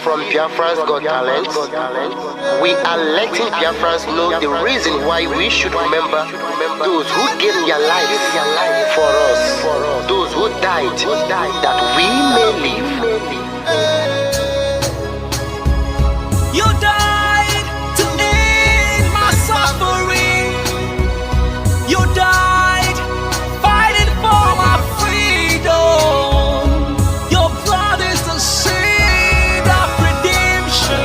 from Biafra's Got Talent. We are letting Biafrans know the reason why we should remember those who gave their lives for us, those who died that we may live. You died to end my suffering. You died fighting for my freedom. Your blood is the seed of redemption.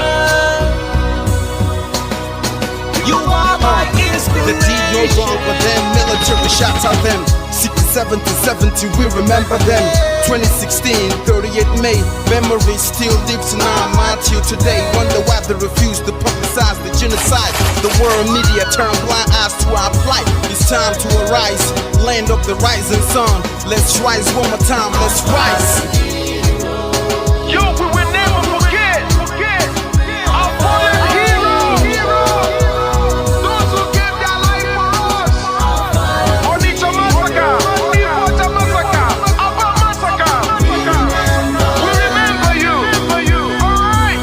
You are my inspiration. The deed no wrong, but them military shots at them. 67 to 70, we remember them. 2016, 38 May, memory still lives in our mind till today. Wonder why they refuse to publicize the genocide. The world media turn blind eyes to our plight. It's time to arise, land of the rising sun. Let's rise one more time, let's rise. Yo, we will never forget our fallen heroes. Those who gave their life for us. Onitsha massacre, Iwata massacre, Aba massacre. We remember you. Alright.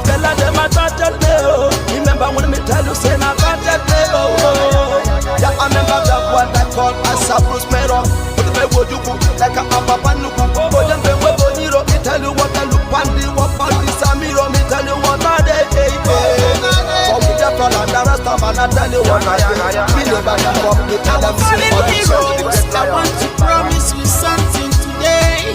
Tell them I got that day. Remember when me tell you say I got that day. Yeah, I remember that one that called us a Bruce Mero. But the way you go like a Papa Nuku. But them they were Boniro. Me tell you what I look pandi, what pandi Samiro. Me tell you what I day. For me the fall and the rest of man I tell you what I do. Me know back and forth. Me tell them say what I say. I want to promise you something today.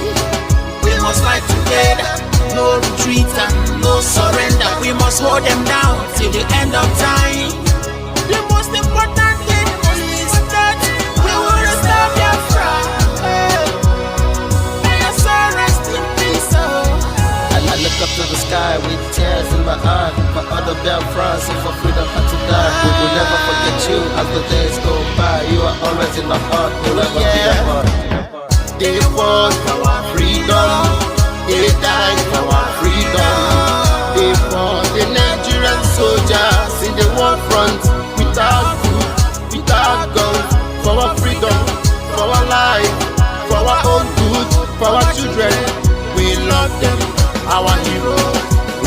We must fight together. No retreat and no surrender. We must hold them down till the end of time. The most important thing is that we will restore Biafra. May your soul rest in peace. And I look up to the sky with tears in my eyes. For other Biafrans and for freedom had to die. We will never forget you as the days go by. You are always in my heart, we'll never be apart. They fought for our freedom. They died for our freedom. They fought the Nigerian soldiers in the war front. Without food, without guns. For our freedom, for our life, for our own good, for our children. We love them, our heroes.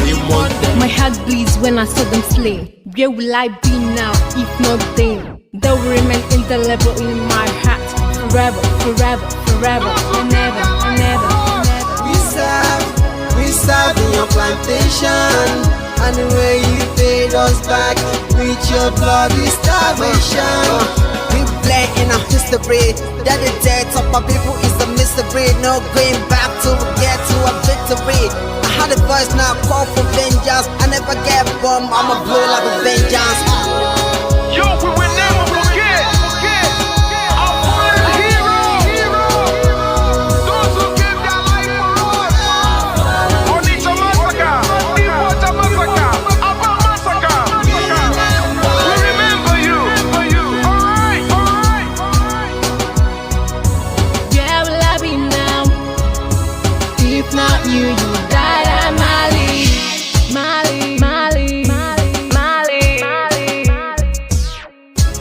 We want them. My heart bleeds when I saw them slain. Where will I be now if not then? They will remain indelible in my heart. Forever, forever, forever, and ever, and ever, and ever. We serve in your plantation, and the way you paid us back with your bloody starvation. We play in our history that the death of our people is a mystery. No going back to get to a victory. I had a voice now call for vengeance. I never get bombed, I'ma blow like a vengeance. Yo, we will never forget our fallen heroes. Those who gave their life for us. Onitsha massacre, Iwata massacre, Aba massacre. We remember you. Alright. Where will I be now? If not you, you died at Mali.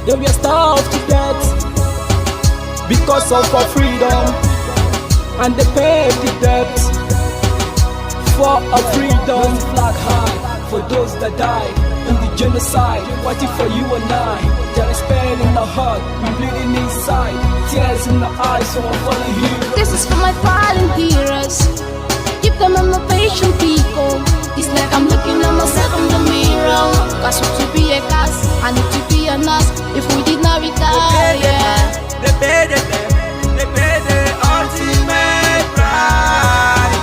They were starved to death because of our freedom, and they paid the debt for our freedom. Flag high for those that died in the genocide, fighting for you and I. There is pain in the heart, we bleeding inside, tears in the eyes, so I'm falling here. This is for my fallen heroes. Keep them motivation, people. It's like I'm looking at myself in the mirror. Cause to be a cast, I need to be a nurse. If we did not retire, They paid the ultimate price.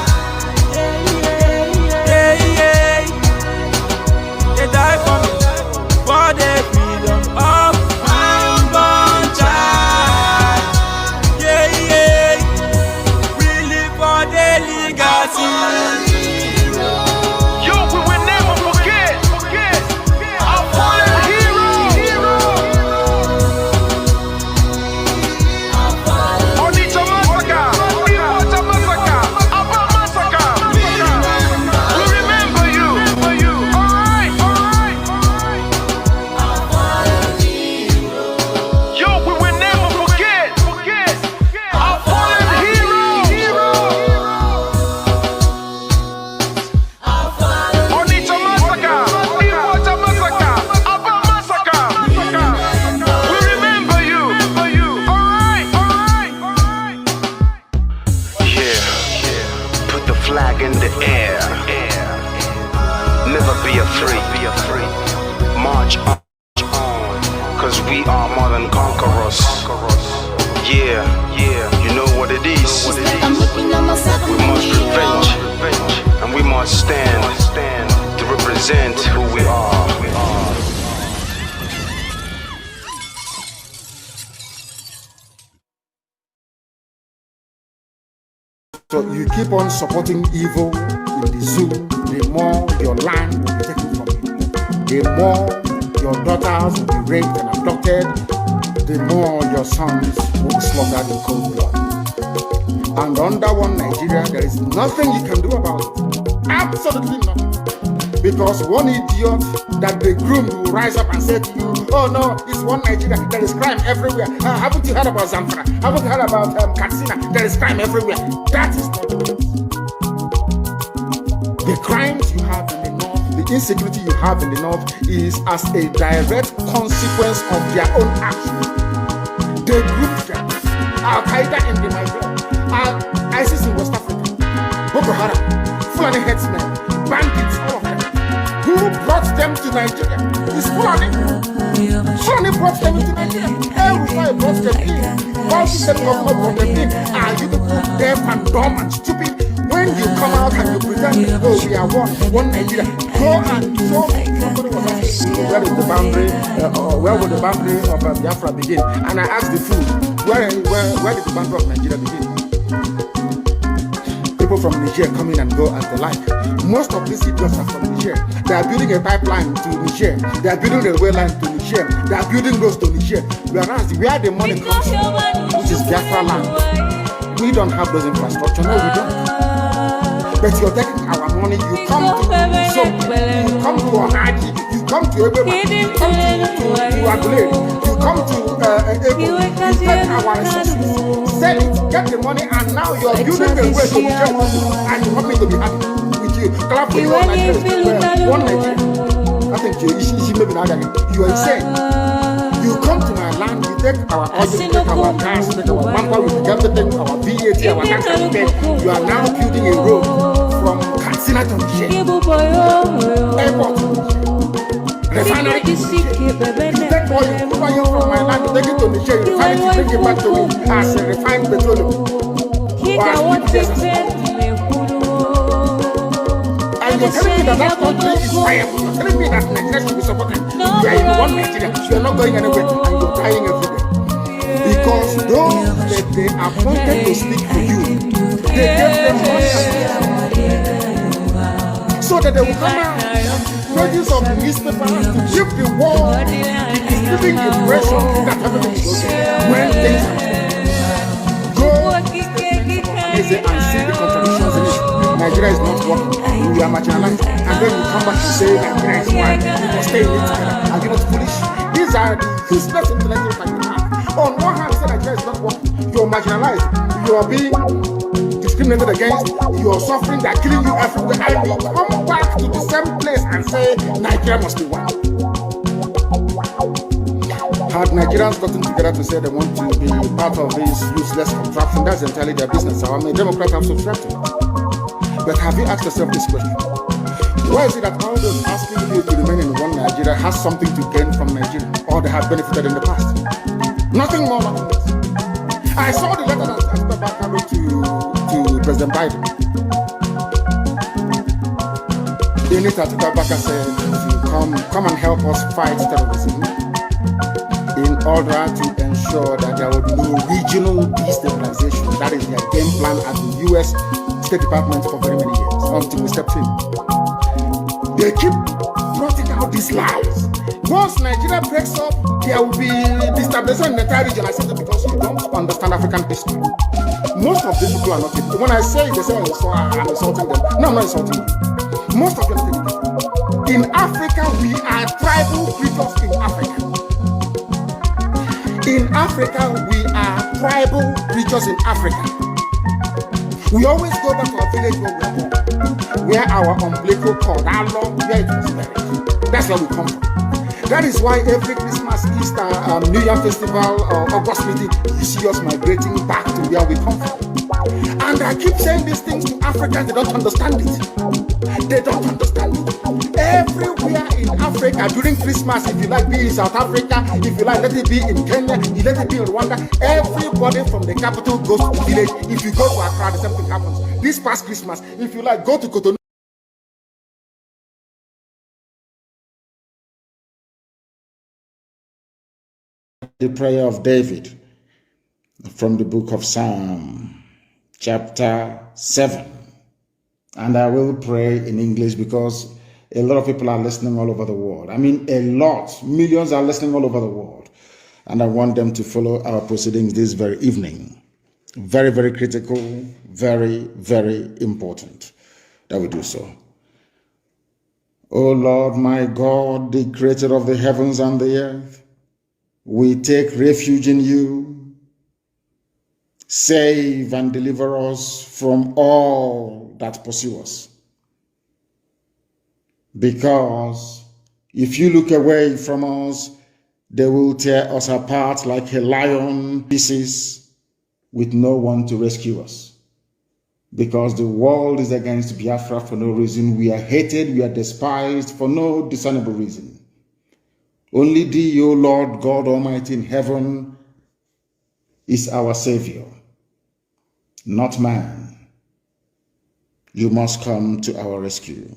They died for me, for the freedom of my unborn child. We live for the legacy. Yo, we will never forget March on, cause we are more than conquerors. Yeah, you know what it is. I'm looking at myself in We the must mirror. revenge, and we must stand to represent who we are. So you keep on supporting evil in the zoo, the more your land will be taken from you. The more your daughters will be raped and abducted, the more your sons will be slaughtered in cold blood. And under one Nigeria, there is nothing you can do about it. Absolutely nothing. Because one idiot that they groomed will rise up and say to you, oh no, it's one Nigeria, there is crime everywhere. Haven't you heard about Zamfara? Haven't you heard about Katsina? There is crime everywhere. That is not the case. The crimes you have in the north, the insecurity you have in the north is as a direct consequence of their own action. They grouped them. Al-Qaeda in the Nigeria, ISIS in West Africa, Boko Haram, Fulani headsmen, bandits, all of them. Who brought them to Nigeria? It's Fulani. Fulani brought them into Nigeria. El-Rufai brought them in. Why did the government brought them in? Are you the deaf and dumb and stupid? When you come out and you pretend, oh, we are one Nigeria, go and show me. Somebody was asking me, where is the boundary, where would the boundary of Biafra begin? And I asked the fool, where did the boundary of Nigeria begin? People from Niger come in and go as they like. Most of these idiots are from Niger. They are building a pipeline to Niger. They are building a railway line to Niger. They are building roads to Niger. Whereas where the money comes from, which is Biafra land, we don't have those infrastructure. No, we don't. But you're taking our money. You come to you come to Ohadi, you come to Ebeba, you come to Agule, you come to Ebo, you take our resources, sell it, get the money, and now you're building the way to Nigeria, and you want me to be happy with you. Clap for you, Nigeria. One Nigeria. I think you maybe now you are insane. You come to my land, you take our oil, you take our gas, you take our manpower, you take everything, our VAT, our tax, everything. You are now building a road from Katsina to Niger. Airport. Refinery. You take oil from my land, you take it to Niger, you refine it, you bring it back to me as a refined petroleum. And you're telling me that country is viable. You're telling me that Nigeria should be supported. You are in one Nigeria. You are not going anywhere and you're dying every day. Because those that they appointed to speak for you, they gave them money so that they will come out, pages of the newspaper to give the world the giving impression that everything is okay. When things are go and see the contradictions in it. Nigeria is not working. We are marginalized. And then you come back to say Nigeria is one. We must stay in it together. Are you not foolish? These are the useless intellectuals that you have. On one hand, say Nigeria is not working. You are marginalized. You are being discriminated against. You are suffering. They are killing you everywhere. And you come back to the same place and say Nigeria must be one. Had Nigerians gotten together to say they want to be part of this useless contraption, that's entirely their business. I mean, Democrats have subscribed to it. But have you asked yourself this question? Why is it that all those asking you to remain in one Nigeria has something to gain from Nigeria, or they have benefited in the past? Nothing more, nothing less. I saw the letter that Atiku wrote to President Biden. In it, Atiku said, come and help us fight terrorism in order to ensure that there will be no regional destabilization. That is their game plan at the U.S. State Department for very many years, until we stepped in. They keep trotting out these lies. Once Nigeria breaks up, there will be destabilization in the entire region. I said that because you don't understand African history. Most of these people are not people. When I say they say I'm insulting them. No, I'm not insulting you. Most of them think it. In Africa, we are tribal creatures in Africa. In Africa, we are tribal creatures in Africa. We always go back to our village where we are born, where our umbilical cord, how long, where it was buried. That's where we come from. That is why every Christmas, Easter, New Year festival, or August meeting, you see us migrating back to where we come from. And I keep saying these things to Africans, they don't understand it. They don't understand it. Everywhere in Africa during Christmas, if you like, be in South Africa, if you like, let it be in Kenya, you let it be in Rwanda. Everybody from the capital goes to the village. If you go to Accra, the same thing happens. This past Christmas, if you like, go to Cotonou. The prayer of David from the book of Psalm, chapter 7. And I will pray in English because a lot of people are listening all over the world. I mean, a lot. Millions are listening all over the world. And I want them to follow our proceedings this very evening. Very, very critical, very, very important that we do so. O Lord, my God, the creator of the heavens and the earth, we take refuge in you. Save and deliver us from all that pursue us. Because if you look away from us, they will tear us apart like a lion pieces with no one to rescue us. Because the world is against Biafra for no reason. We are hated, we are despised for no discernible reason. Only thee, O Lord God Almighty in heaven, is our Savior, not man. You must come to our rescue,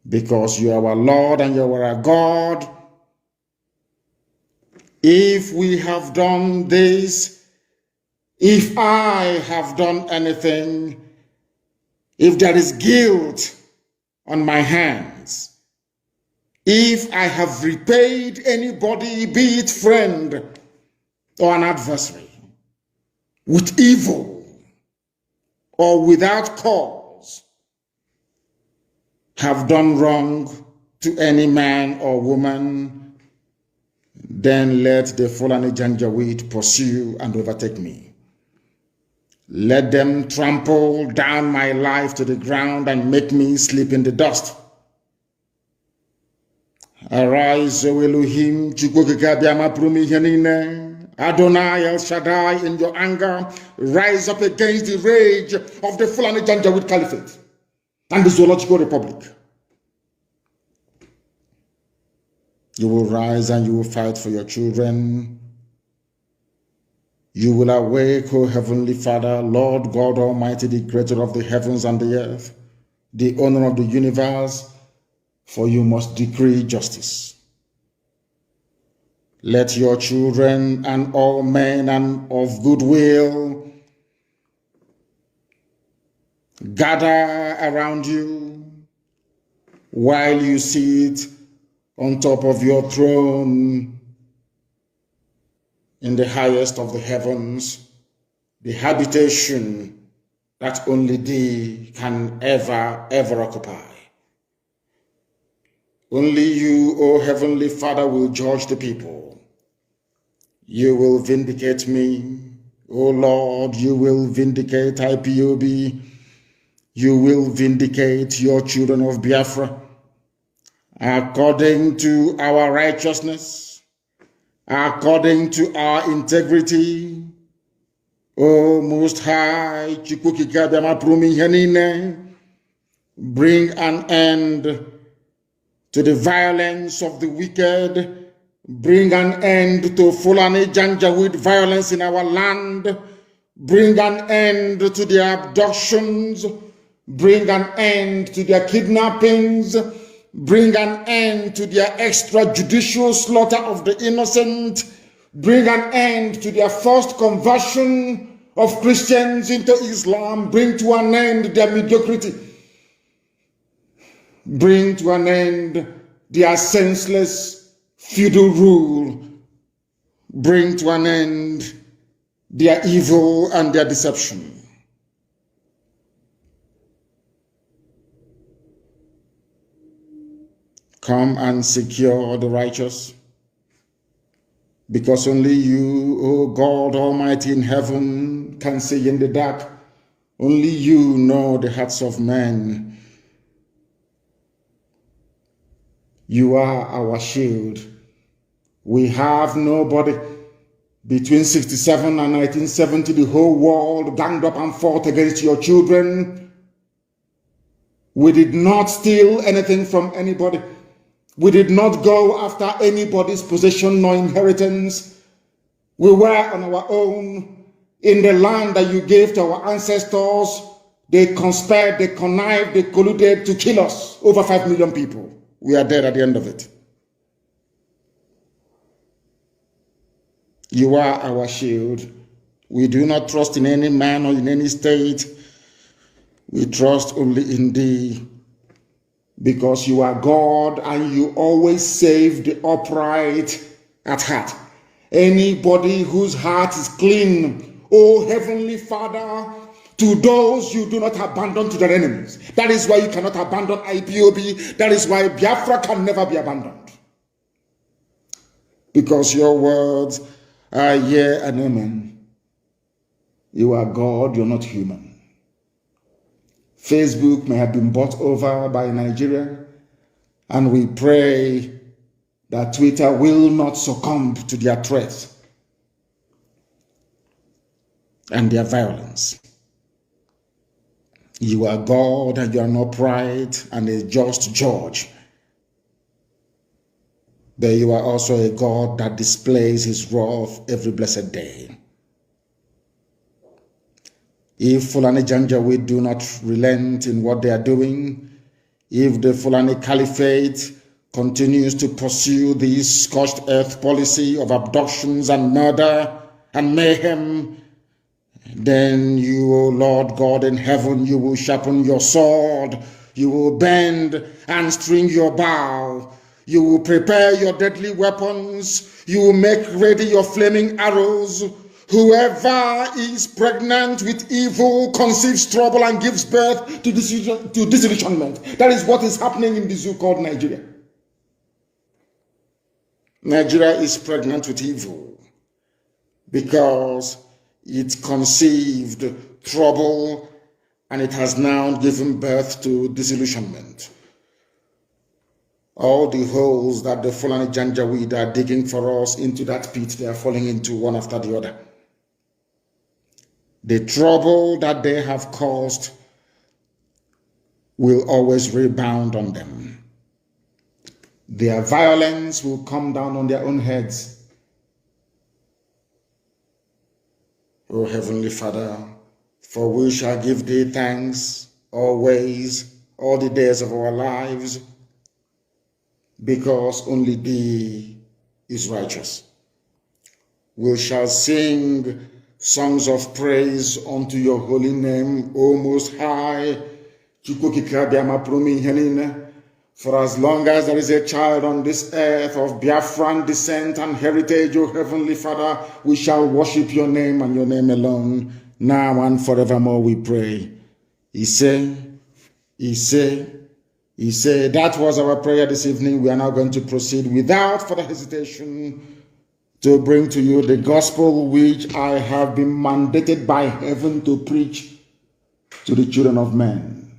because you are our Lord and you are our God. If we have done this, if I have done anything, if there is guilt on my hands, if I have repaid anybody, be it friend or an adversary, with evil or without cause, have done wrong to any man or woman, then let the Fulani Janjaweed pursue and overtake me. Let them trample down my life to the ground and make me sleep in the dust. Arise, O Elohim, Adonai El Shaddai, in your anger, rise up against the rage of the Fulani Janjaweed Caliphate and the Zoological Republic. You will rise and you will fight for your children. You will awake, O Heavenly Father, Lord God Almighty, the creator of the heavens and the earth, the owner of the universe, for you must decree justice. Let your children and all men and of goodwill gather around you while you sit on top of your throne in the highest of the heavens, the habitation that only thee can ever occupy. Only you, O Heavenly Father, will judge the people. You will vindicate me, O Lord. You will vindicate IPOB. You will vindicate your children of Biafra according to our righteousness, according to our integrity. O Most High, bring an end to the violence of the wicked. Bring an end to Fulani Janjaweed violence in our land. Bring an end to their abductions. Bring an end to their kidnappings. Bring an end to their extrajudicial slaughter of the innocent. Bring an end to their forced conversion of Christians into Islam. Bring to an end their mediocrity. Bring to an end their senseless feudal rule. Bring to an end their evil and their deception. Come and secure the righteous, because only you, O God Almighty in heaven, can see in the dark. Only you know the hearts of men. You are our shield. We have nobody. Between 67 and 1970, the whole world ganged up and fought against your children. We did not steal anything from anybody. We did not go after anybody's possession nor inheritance. We were on our own in the land that you gave to our ancestors. They conspired, they connived, they colluded to kill us. Over 5 million people. We are dead at the end of it. You are our shield. We do not trust in any man or in any state. We trust only in thee, because you are God and you always save the upright at heart. Anybody whose heart is clean, oh Heavenly Father, to those you do not abandon to their enemies. That is why you cannot abandon IPOB. That is why Biafra can never be abandoned. Because your words are yea and amen. You are God, you're not human. Facebook may have been bought over by Nigeria, and we pray that Twitter will not succumb to their threats and their violence. You are God, and you are not upright and a just judge. But you are also a God that displays his wrath every blessed day. If Fulani Janjaweed do not relent in what they are doing, if the Fulani Caliphate continues to pursue this scorched earth policy of abductions and murder and mayhem, then you, O Lord God in heaven, you will sharpen your sword, you will bend and string your bow, you will prepare your deadly weapons, you will make ready your flaming arrows. Whoever is pregnant with evil conceives trouble and gives birth to disillusionment. That is what is happening in the zoo called Nigeria. Nigeria is pregnant with evil because it conceived trouble and it has now given birth to disillusionment. All the holes that the Fulani Janjaweed are digging for us into that pit, they are falling into one after the other. The trouble that they have caused will always rebound on them. Their violence will come down on their own heads. O Heavenly Father, for we shall give thee thanks always, all the days of our lives, because only thee is righteous. We shall sing songs of praise unto your holy name, O Most High. For as long as there is a child on this earth of Biafran descent and heritage, O Heavenly Father, we shall worship your name and your name alone, now and forevermore, we pray. He said, that was our prayer this evening. We are now going to proceed without further hesitation to bring to you the gospel which I have been mandated by heaven to preach to the children of men.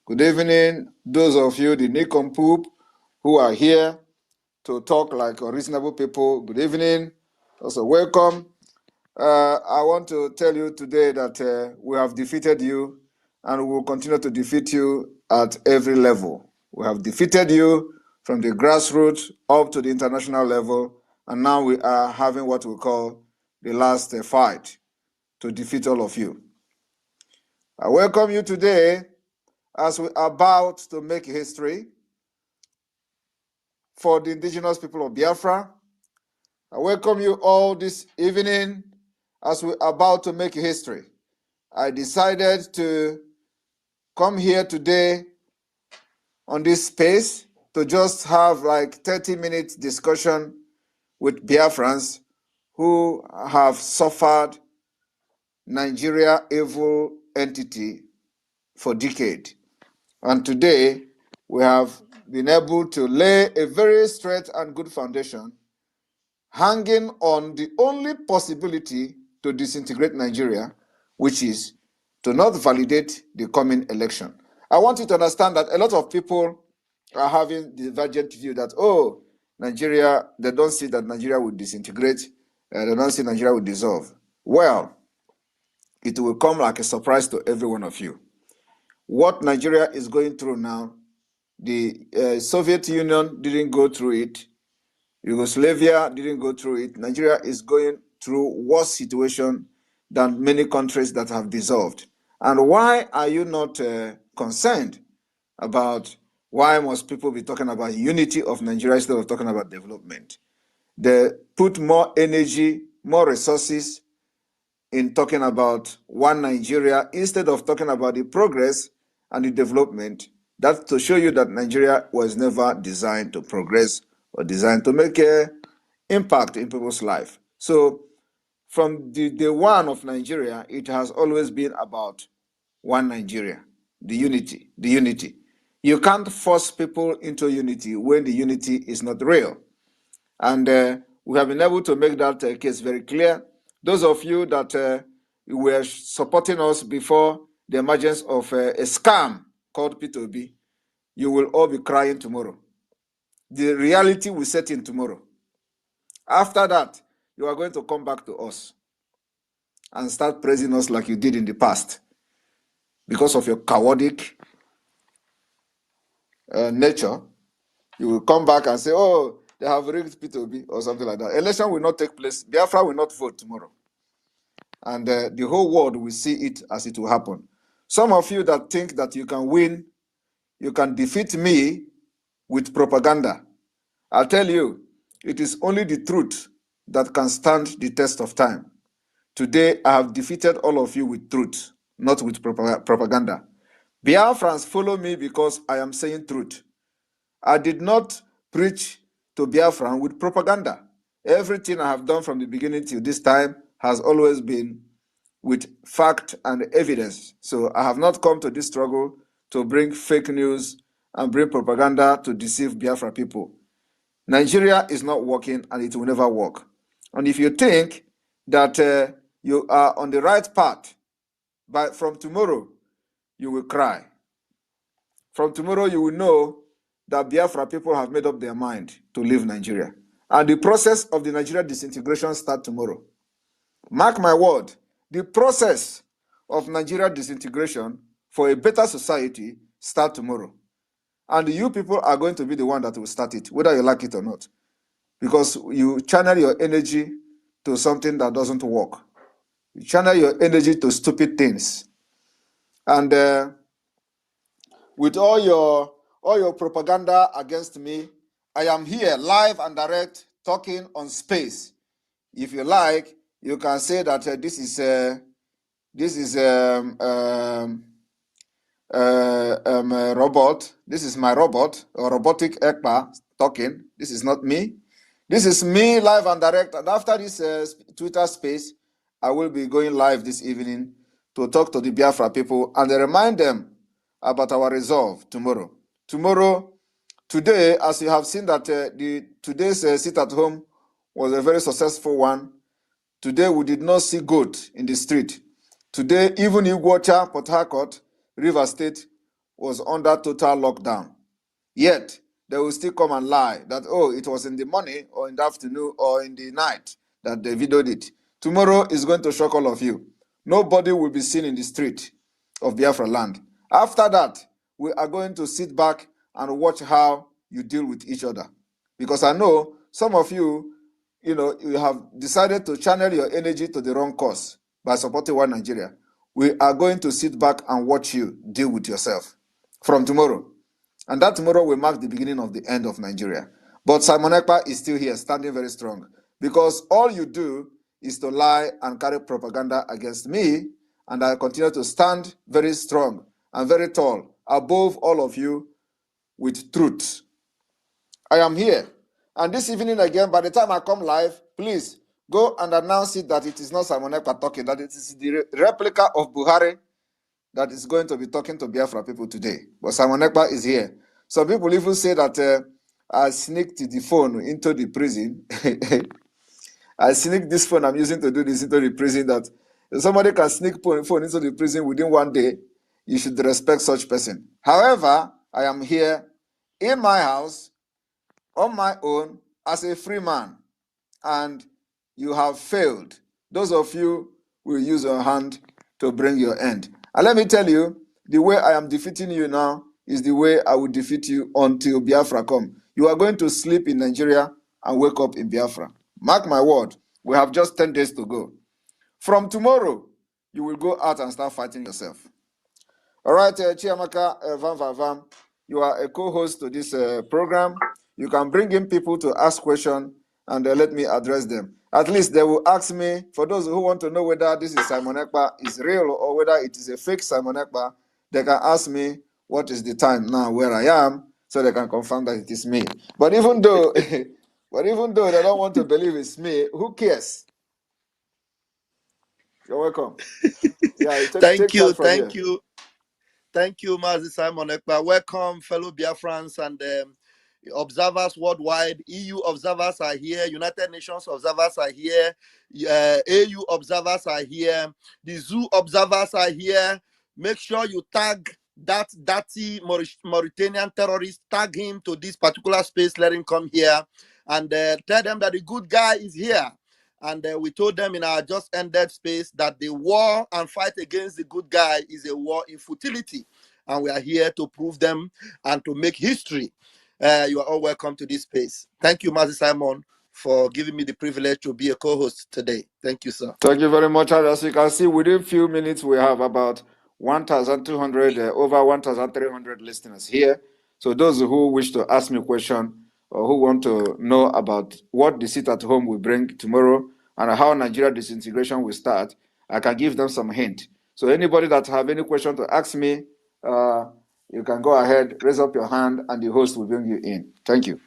Good evening, those of you, the nincompoop, who are here to talk like reasonable people. Good evening. Also, welcome. I want to tell you today that we have defeated you and we will continue to defeat you at every level. We have defeated you from the grassroots up to the international level, and now we are having what we call the last fight to defeat all of you. I welcome you today as we are about to make history for the indigenous people of Biafra. I welcome you all this evening as we are about to make history. I decided to come here today on this space to just have like 30-minute discussion with Biafrans who have suffered Nigeria evil entity for decades. And today we have been able to lay a very straight and good foundation hanging on the only possibility to disintegrate Nigeria, which is to not validate the coming election. I want you to understand that a lot of people are having the divergent view that, oh, Nigeria, they don't see that Nigeria will disintegrate, they don't see Nigeria will dissolve. Well, it will come like a surprise to every one of you. What Nigeria is going through now, the Soviet Union didn't go through it. Yugoslavia didn't go through it. Nigeria is going through worse situation than many countries that have dissolved. And why are you not concerned about why must people be talking about unity of Nigeria instead of talking about development? They put more energy, more resources in talking about one Nigeria instead of talking about the progress and the development. That's to show you that Nigeria was never designed to progress or designed to make an impact in people's life. So from the day one of Nigeria, it has always been about one Nigeria, the unity, the unity. You can't force people into unity when the unity is not real. And we have been able to make that case very clear. Those of you that were supporting us before the emergence of a scam called P2B, you will all be crying tomorrow. The reality will set in tomorrow. After that, you are going to come back to us and start praising us like you did in the past because of your chaotic nature. You will come back and say, oh, they have rigged P2B or something like that. Election will not take place. Biafra will not vote tomorrow. And the whole world will see it as it will happen. Some of you that think that you can win, you can defeat me with propaganda. I'll tell you, it is only the truth that can stand the test of time. Today, I have defeated all of you with truth, not with propaganda. Biafrans follow me because I am saying truth. I did not preach to Biafran with propaganda. Everything I have done from the beginning till this time has always been with fact and evidence. So I have not come to this struggle to bring fake news and bring propaganda to deceive Biafra people. Nigeria is not working and it will never work. And if you think that you are on the right path, from tomorrow, you will cry. From tomorrow, you will know that Biafra people have made up their mind to leave Nigeria. And the process of the Nigeria disintegration starts tomorrow. Mark my word, the process of Nigeria disintegration for a better society starts tomorrow. And you people are going to be the one that will start it, whether you like it or not. Because you channel your energy to something that doesn't work. You channel your energy to stupid things. And with all your propaganda against me, I am here live and direct talking on space. If you like, you can say that this is a robot. This is my robot or robotic Ekpa talking. This is not me. This is me live and direct. And after this Twitter space, I will be going live this evening to talk to the Biafra people and remind them about our resolve tomorrow. Today, as you have seen that today's sit at home was a very successful one. Today, we did not see goat in the street. Today, even Iguacha, Port Harcourt, River State was under total lockdown. Yet, they will still come and lie that, oh, it was in the morning or in the afternoon or in the night that they videoed it. Tomorrow is going to shock all of you. Nobody will be seen in the street of Biafra land. After that, we are going to sit back and watch how you deal with each other. Because I know some of you, you have decided to channel your energy to the wrong cause by supporting one Nigeria. We are going to sit back and watch you deal with yourself from tomorrow. And that tomorrow will mark the beginning of the end of Nigeria. But Simon Ekpa is still here, standing very strong. Because all you do is to lie and carry propaganda against me, and I continue to stand very strong and very tall, above all of you, with truth. I am here. And this evening again, by the time I come live, please go and announce it that it is not Simon Ekpa talking, that it is the replica of Buhari that is going to be talking to Biafra people today. But Simon Ekpa is here. Some people even say that I sneaked the phone into the prison. I sneaked this phone I'm using to do this into the prison, that if somebody can sneak phone into the prison within one day, you should respect such person. However, I am here in my house, on my own, as a free man. And you have failed. Those of you will use your hand to bring your end. And let me tell you, the way I am defeating you now is the way I will defeat you until Biafra come. You are going to sleep in Nigeria and wake up in Biafra. Mark my word, we have just 10 days to go. From tomorrow, you will go out and start fighting yourself. All right, Chiamaka Van Van Van, you are a co-host to this program. You can bring in people to ask questions and let me address them. At least they will ask me, for those who want to know whether this is Simon Ekpa is real or whether it is a fake Simon Ekpa, they can ask me what is the time now where I am, so they can confirm that it is me. But even though, but even though they don't want to believe it's me, who cares? You're welcome. Yeah, take charge from here. Thank you, Mazi Simon Ekpa. Welcome, fellow Biafrans and observers worldwide. EU observers are here. United Nations observers are here. AU observers are here. The zoo observers are here. Make sure you tag that dirty Mauritanian terrorist. Tag him to this particular space. Let him come here and tell them that the good guy is here. And we told them in our just ended space that the war and fight against the good guy is a war in futility. And we are here to prove them and to make history. You are all welcome to this space. Thank you, Mazi Simon, for giving me the privilege to be a co-host today. Thank you, sir. Thank you very much. As you can see, within a few minutes, we have about 1,200, over 1,300 listeners here. So those who wish to ask me a question or who want to know about what the sit at home will bring tomorrow and how Nigeria disintegration will start, I can give them some hint. So anybody that have any question to ask me, you can go ahead, raise up your hand, and the host will bring you in. Thank you.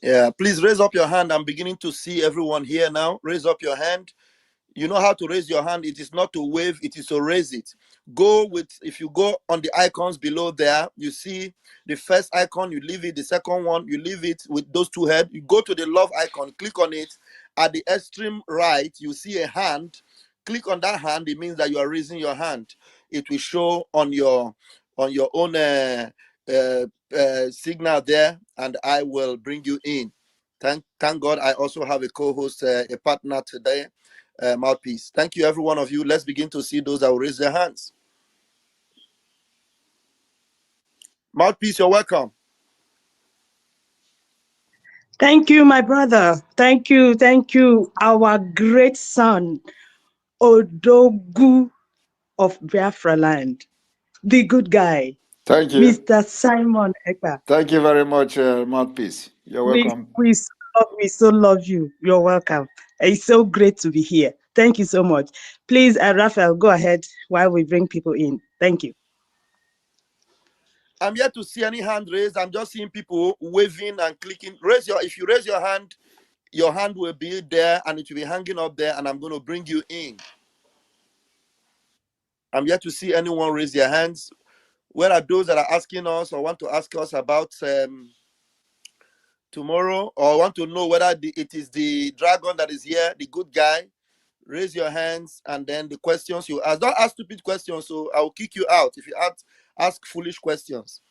Yeah, please raise up your hand. I'm beginning to see everyone here now. Raise up your hand. You know how to raise your hand. It is not to wave, it is to raise it. If you go on the icons below there, you see the first icon, you leave it. The second one, you leave it with those two heads. You go to the love icon, click on it. At the extreme right, you see a hand. Click on that hand. It means that you are raising your hand. It will show on your own signal there, and I will bring you in. Thank God I also have a co-host, a partner today. Mouthpiece. Thank you, every one of you. Let's begin to see those that will raise their hands. Mouthpiece, you're welcome. Thank you, my brother. Thank you, our great son, Odogu of Biafra land, the good guy. Thank you. Mr. Simon Ekpa. Thank you very much, Mouthpiece. You're welcome. We so love you. You're welcome. It's so great to be here. Thank you so much. Please, Raphael, go ahead while we bring people in. Thank you. I'm yet to see any hand raised. I'm just seeing people waving and clicking. If you raise your hand will be there and it will be hanging up there, and I'm going to bring you in. I'm yet to see anyone raise their hands. Where are those that are asking us or want to ask us about tomorrow, or want to know whether it is the dragon that is here, the good guy? Raise your hands, and then the questions you ask. Don't ask stupid questions, so I will kick you out if you ask foolish questions.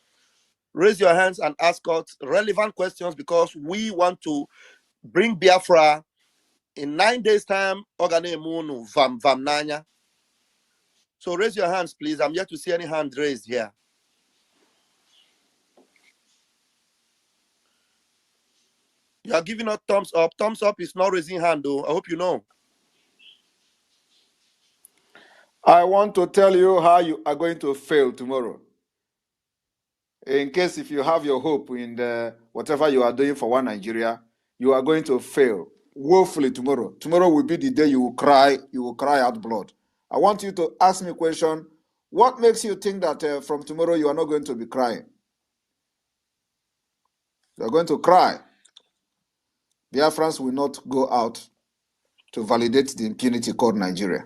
Raise your hands and ask us relevant questions, because we want to bring Biafra in 9 days' time. So raise your hands, please. I'm yet to see any hand raised here. You are giving us thumbs up. Thumbs up is not raising hand, though. I hope you know. I want to tell you how you are going to fail tomorrow. In case if you have your hope in whatever you are doing for one Nigeria, you are going to fail woefully tomorrow. Tomorrow will be the day you will cry out blood. I want you to ask me a question. What makes you think that from tomorrow you are not going to be crying? You are going to cry. Biafrans will not go out to validate the impunity called Nigeria.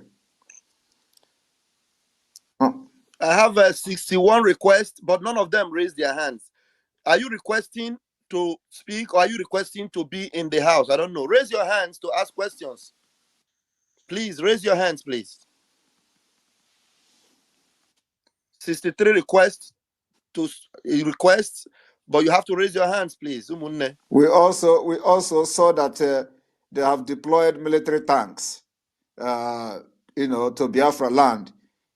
I have 61 requests, but none of them raised their hands. Are you requesting to speak, or are you requesting to be in the house? I don't know. Raise your hands to ask questions. Please raise your hands, please. 63 requests, but you have to raise your hands, please. We also saw that they have deployed military tanks to Biafra land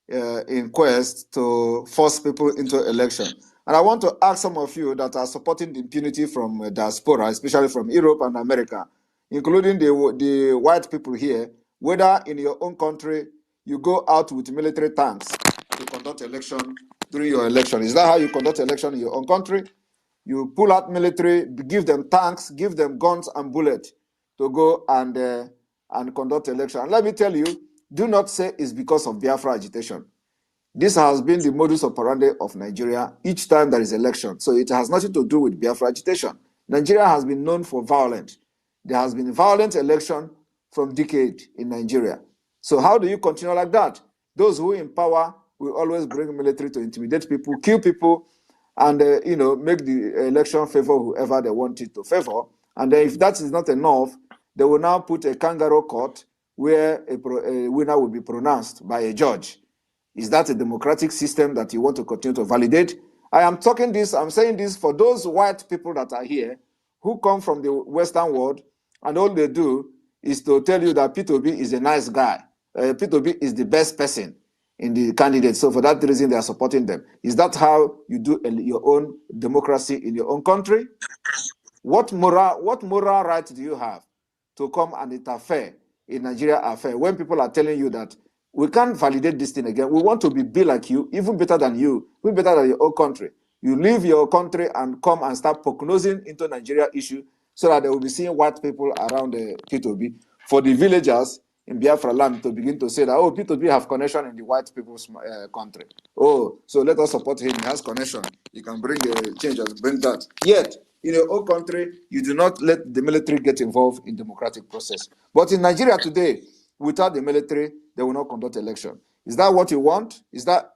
in quest to force people into election. And I want to ask some of you that are supporting the impunity from diaspora, especially from Europe and America, including the white people here, whether in your own country you go out with military tanks to conduct election during your election. Is that how you conduct election in your own country? You pull out military, give them tanks, give them guns and bullets to go and conduct election. And let me tell you, do not say it's because of Biafra agitation. This has been the modus operandi of Nigeria each time there is election. So it has nothing to do with Biafra agitation. Nigeria has been known for violence. There has been violent election from decade in Nigeria. So how do you continue like that? Those who in power will always bring military to intimidate people, kill people, and make the election favor whoever they want it to favor. And then if that is not enough, they will now put a kangaroo court where a winner will be pronounced by a judge. Is that a democratic system that you want to continue to validate? I'm saying this for those white people that are here who come from the Western world, and all they do is to tell you that P2B is a nice guy. P2B is the best person in the candidate. So for that reason, they are supporting them. Is that how you do your own democracy in your own country? What moral right do you have to come and interfere in Nigeria affair when people are telling you that we can't validate this thing again? We want to be like you, even better than you, even better than your own country. You leave your country and come and start prognosing into Nigeria issue so that they will be seeing white people around the P2B. For the villagers in Biafra land to begin to say that, oh, P2B have connection in the white people's country. Oh, so let us support him. He has connection. He can bring a change and bring that. Yet, in your own country, you do not let the military get involved in democratic process. But in Nigeria today, without the military, they will not conduct election. Is that what you want?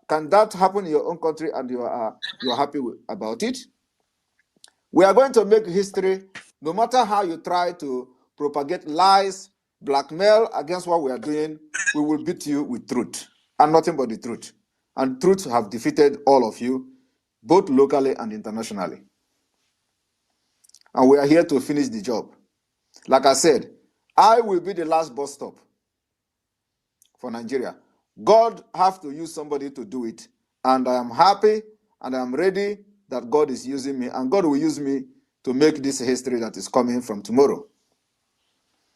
Can that happen in your own country and you are happy about it? We are going to make history. No matter how you try to propagate lies, blackmail against what we are doing, we will beat you with truth and nothing but the truth. And truth have defeated all of you, both locally and internationally. And we are here to finish the job. Like I said, I will be the last bus stop for Nigeria. God have to use somebody to do it. And I am happy and I am ready that God is using me, and God will use me to make this history that is coming from tomorrow.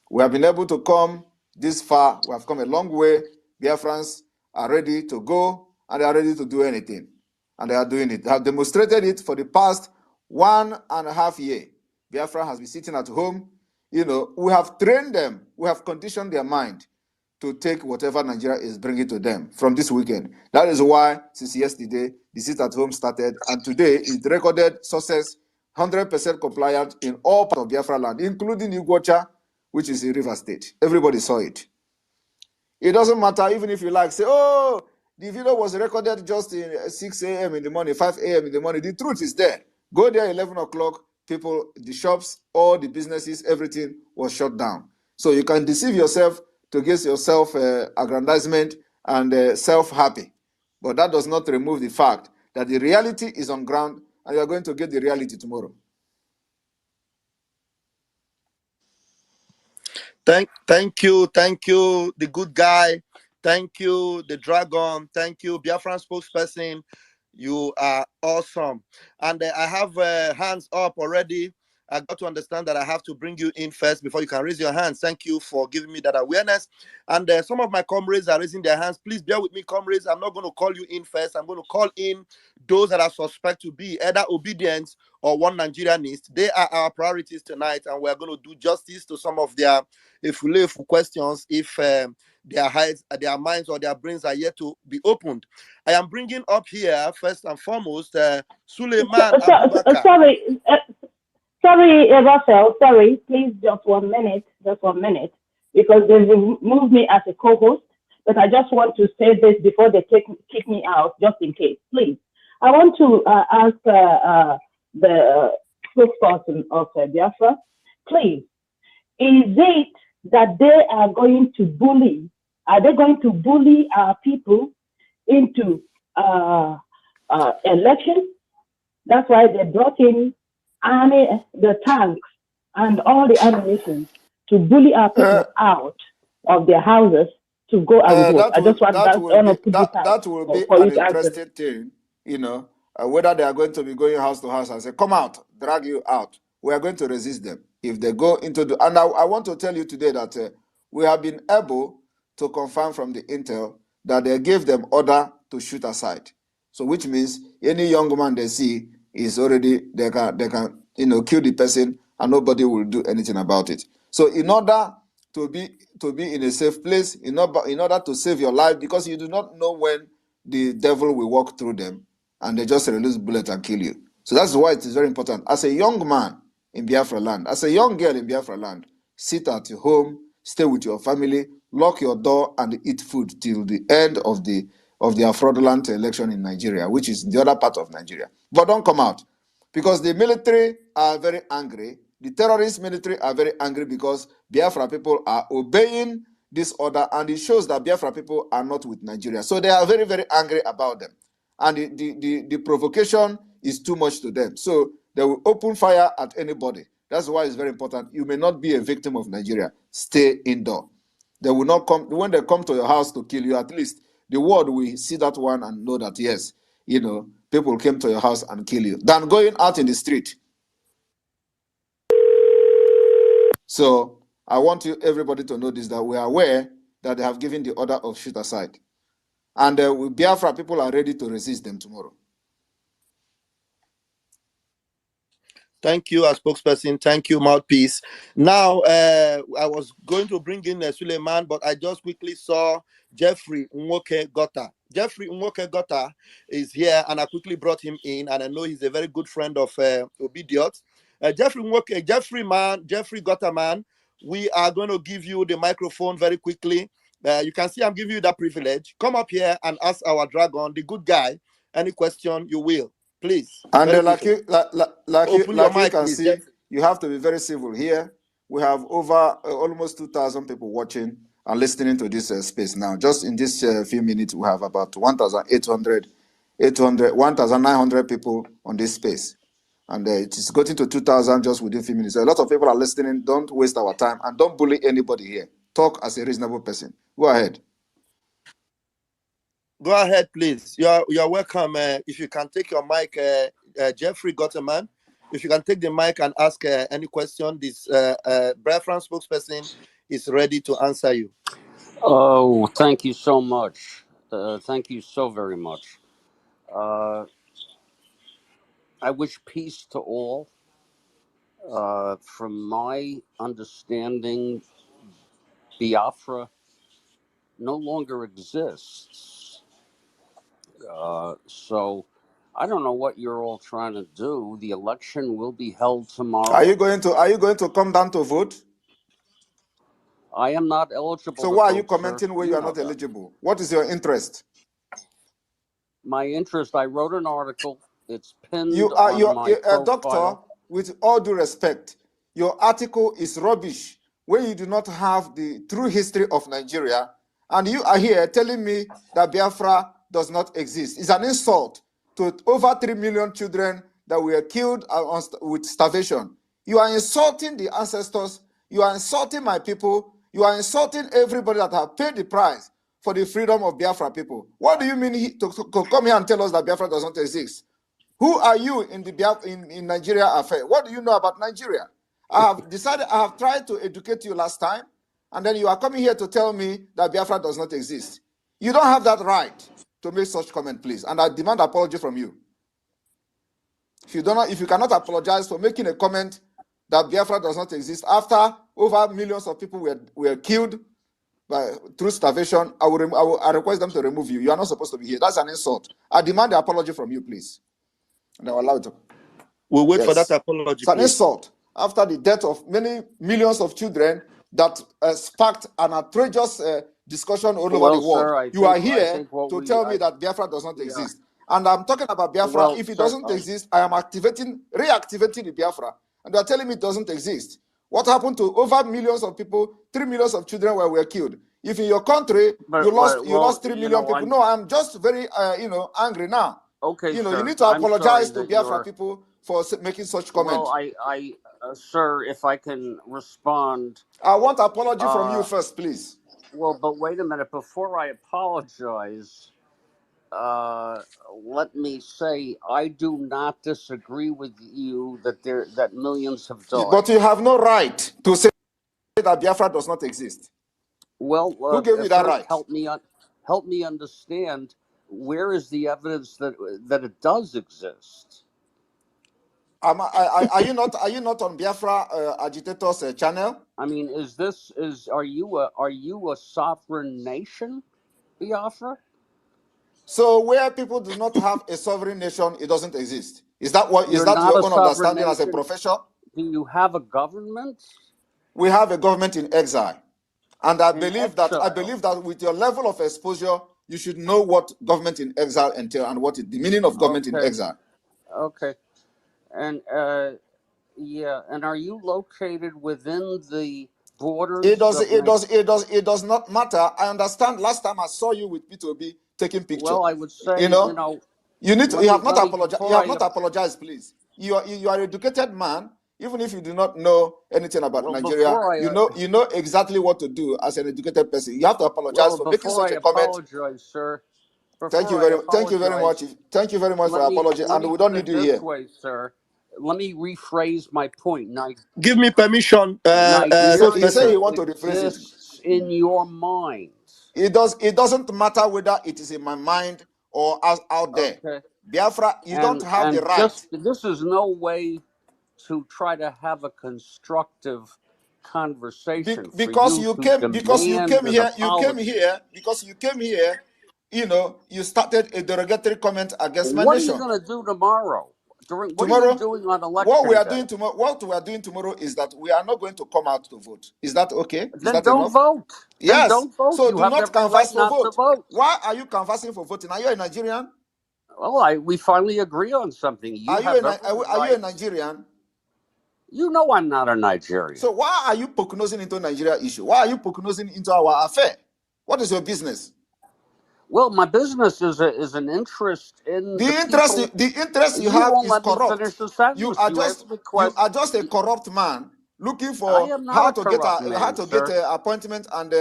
We have been able to come this far. We have come a long way. Biafrans are ready to go, and they are ready to do anything. And they are doing it. They have demonstrated it for the past 1.5 years. Biafra has been sitting at home. We have trained them. We have conditioned their mind to take whatever Nigeria is bringing to them from this weekend. That is why, since yesterday, the sit at home started, and today it recorded success, 100% compliant in all parts of Biafra land, including Iguacha, which is in River State. Everybody saw it. It doesn't matter, even if you say, oh, the video was recorded just in 6 a.m. in the morning, 5 a.m. in the morning. The truth is there. Go there 11 o'clock, people, the shops, all the businesses, everything was shut down. So you can deceive yourself to get yourself aggrandizement and self-happy. But that does not remove the fact that the reality is on ground, and you are going to get the reality tomorrow. Thank you, the good guy. Thank you, the dragon. Thank you, Biafran spokesperson. You are awesome. And I have hands up already. I got to understand that I have to bring you in first before you can raise your hands. Thank you for giving me that awareness. And some of my comrades are raising their hands. Please bear with me, comrades. I'm not going to call you in first. I'm going to call in those that are suspect to be either obedience or one Nigerianist. They are our priorities tonight, and we're going to do justice to some of their questions if their minds or their brains are yet to be opened. I am bringing up here, first and foremost, Suleiman Abubakar. Sorry, Raphael, sorry, please, just 1 minute, because they've moved me as a co-host, but I just want to say this before they kick me out, just in case, please. I want to ask the spokesperson of Biafra, please, is it that they are going to bully our people into elections? That's why they brought in the tanks and all the ammunition to bully our people out of their houses to go and vote. I just want that that will on be to put it out that will be for an you to answer. interesting thing, whether they are going to be going house to house and say, "Come out, drag you out." We are going to resist them if they go into the. And I want to tell you today that we have been able to confirm from the intel that they gave them order to shoot aside. So which means any young man they see is already they can kill the person and nobody will do anything about it. So in order to be in a safe place, in order to save your life, because you do not know when the devil will walk through them and they just release bullet and kill you. So that's why it is very important. As a young man in Biafra land, as a young girl in Biafra land, sit at your home, stay with your family, lock your door, and eat food till the end of the fraudulent election in Nigeria, which is the other part of Nigeria. But don't come out, because the military are very angry. The terrorist military are very angry because Biafra people are obeying this order, and it shows that Biafra people are not with Nigeria. So they are very, very angry about them. And the provocation is too much to them. So they will open fire at anybody. That's why it's very important. You may not be a victim of Nigeria. Stay indoor. They will not come. When they come to your house to kill you, at least the world will see that one and know that, yes, people came to your house and kill you, than going out in the street. So I want everybody to know this, that we are aware that they have given the order of shoot aside. And with Biafra, people are ready to resist them tomorrow. Thank you, as spokesperson. Thank you, mouthpiece. Now, I was going to bring in Suleiman, but I just quickly saw Jeffrey Nwoke Gota. Jeffrey Nwoke Gota is here, and I quickly brought him in, and I know he's a very good friend of Obidiot. Jeffrey Gota man, we are going to give you the microphone very quickly. You can see I'm giving you that privilege. Come up here and ask our dragon, the good guy, any question you will. Please. And like you can please, see, Jeffrey. you have to be very civil here. We have over almost 2,000 people watching and listening to this space now. Just in this few minutes, we have about 1,900 people on this space. And it is getting to 2,000 just within a few minutes. So a lot of people are listening. Don't waste our time and don't bully anybody here. Talk as a reasonable person. Go ahead. Go ahead, please. You're welcome. If you can take your mic, Jeffrey Gotterman. If you can take the mic and ask any question, this Biafran spokesperson is ready to answer you. Oh, thank you so much. Thank you so very much. I wish peace to all. From my understanding, Biafra no longer exists. So I don't know what you're all trying to do. The election will be held tomorrow. Are you going to come down to vote? I am not eligible. So to why vote, are you commenting sir? where you are not eligible? What is your interest? My interest, I wrote an article. It's pinned You're my a doctor, with all due respect. Your article is rubbish when you do not have the true history of Nigeria. And you are here telling me that Biafra does not exist. It's an insult to over 3 million children that were killed with starvation. You are insulting the ancestors. You are insulting my people. You are insulting everybody that have paid the price for the freedom of Biafra people. What do you mean to come here and tell us that Biafra does not exist? Who are you in Nigeria affair? What do you know about Nigeria? I have tried to educate you last time, and then you are coming here to tell me that Biafra does not exist. You don't have that right to make such comment, please, and I demand apology from you. If you cannot apologize for making a comment that Biafra does not exist after over millions of people were killed through starvation, I request them to remove you. You are not supposed to be here. That's an insult. I demand an apology from you, please. And I will allow it to. We'll wait for that apology. It's an insult after the death of many millions of children that sparked an outrageous discussion all over the world. Sir, you are here to tell me that Biafra does not exist. And I'm talking about Biafra. If it doesn't exist, I am reactivating the Biafra. And they are telling me it doesn't exist. What happened to over millions of people? 3 millions of children were killed. If in your country you lost 3 million people. No, I'm just very angry now. Okay, you sir, need to apologize to Biafra you're... people for making such comments. Well, sir, if I can respond. I want apology from you first, please. Well, but wait a minute. Before I apologize, let me say I do not disagree with you that millions have died. But you have no right to say that Biafra does not exist. Well, Who gave you that first right? help me understand, where is the evidence that it does exist? Are you not on Biafra agitators channel? I mean, are you a sovereign nation, Biafra? So where people do not have a sovereign nation, it doesn't exist. Is You're that not your a own sovereign understanding as a nation. professor? Do you have a government? We have a government in exile. And I In believe exile. that with your level of exposure, you should know what government in exile entails and what is the meaning of government in Okay. exile. Okay. And yeah, and are you located within the borders of It does not matter. I understand last time I saw you with P2B taking picture. Well, I would say, You know, you have not apologized. You before have not apologized, please. You are an educated man, even if you do not know anything about well, Nigeria. before I You know exactly what to do as an educated person. You have to apologize well, for making before I such a comment. apologize, sir, before I Thank you very much. apologize, Thank you very much for let your me apology, let and me we don't put need it you this here. way, sir. Let me rephrase my point. Give me permission, He said he Nigeria want to rephrase it. exists in your mind. It doesn't matter whether it is in my mind or out there. Okay. Biafra, you don't have the And right. this is no way to try to have a constructive conversation for Because you you to demand an apology. because you came here, you started a derogatory comment against my What are you nation. going to do tomorrow? What are you Tomorrow, doing on election day? what we are doing tomorrow is that we are not going to come out to vote. Is that okay? Is Then that don't enough? vote. Then Yes. don't vote. So You do have not every right canvass for not to vote. vote. Why are you canvassing for voting? Are you a Nigerian? Well, we finally agree on something. You have every Are you a right. Nigerian? You know I'm not a Nigerian. So why are you poking-nosing into Nigeria issue? Why are you poking-nosing into our affair? What is your business? Well, my business is an interest in the people. The interest you You have won't is let me corrupt. finish the sentence. You asked me You question. are just a corrupt man looking I for am not a corrupt how man, to get sir. an appointment and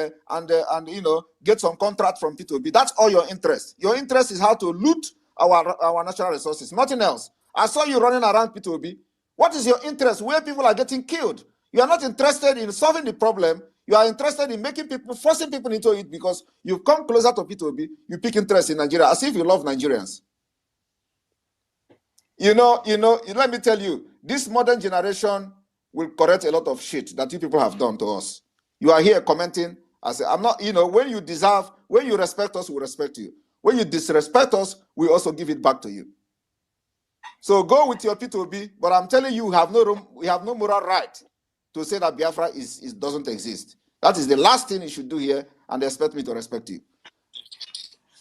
get some contract from P2B. That's all your interest. Your interest is how to loot our natural resources. Nothing else. I saw you running around P2B. What is your interest? Where people are getting killed. You are not interested in solving the problem. You are interested in forcing people into it because you come closer to P2B. You pick interest in Nigeria as if you love Nigerians. Let me tell you, this modern generation will correct a lot of shit that you people have done to us. You are here commenting. I'm not, when you respect us, we respect you. When you disrespect us, we also give it back to you. So go with your P2B, but I'm telling you, we have no moral right to say that Biafra doesn't exist. That is the last thing you should do here, and expect me to respect you.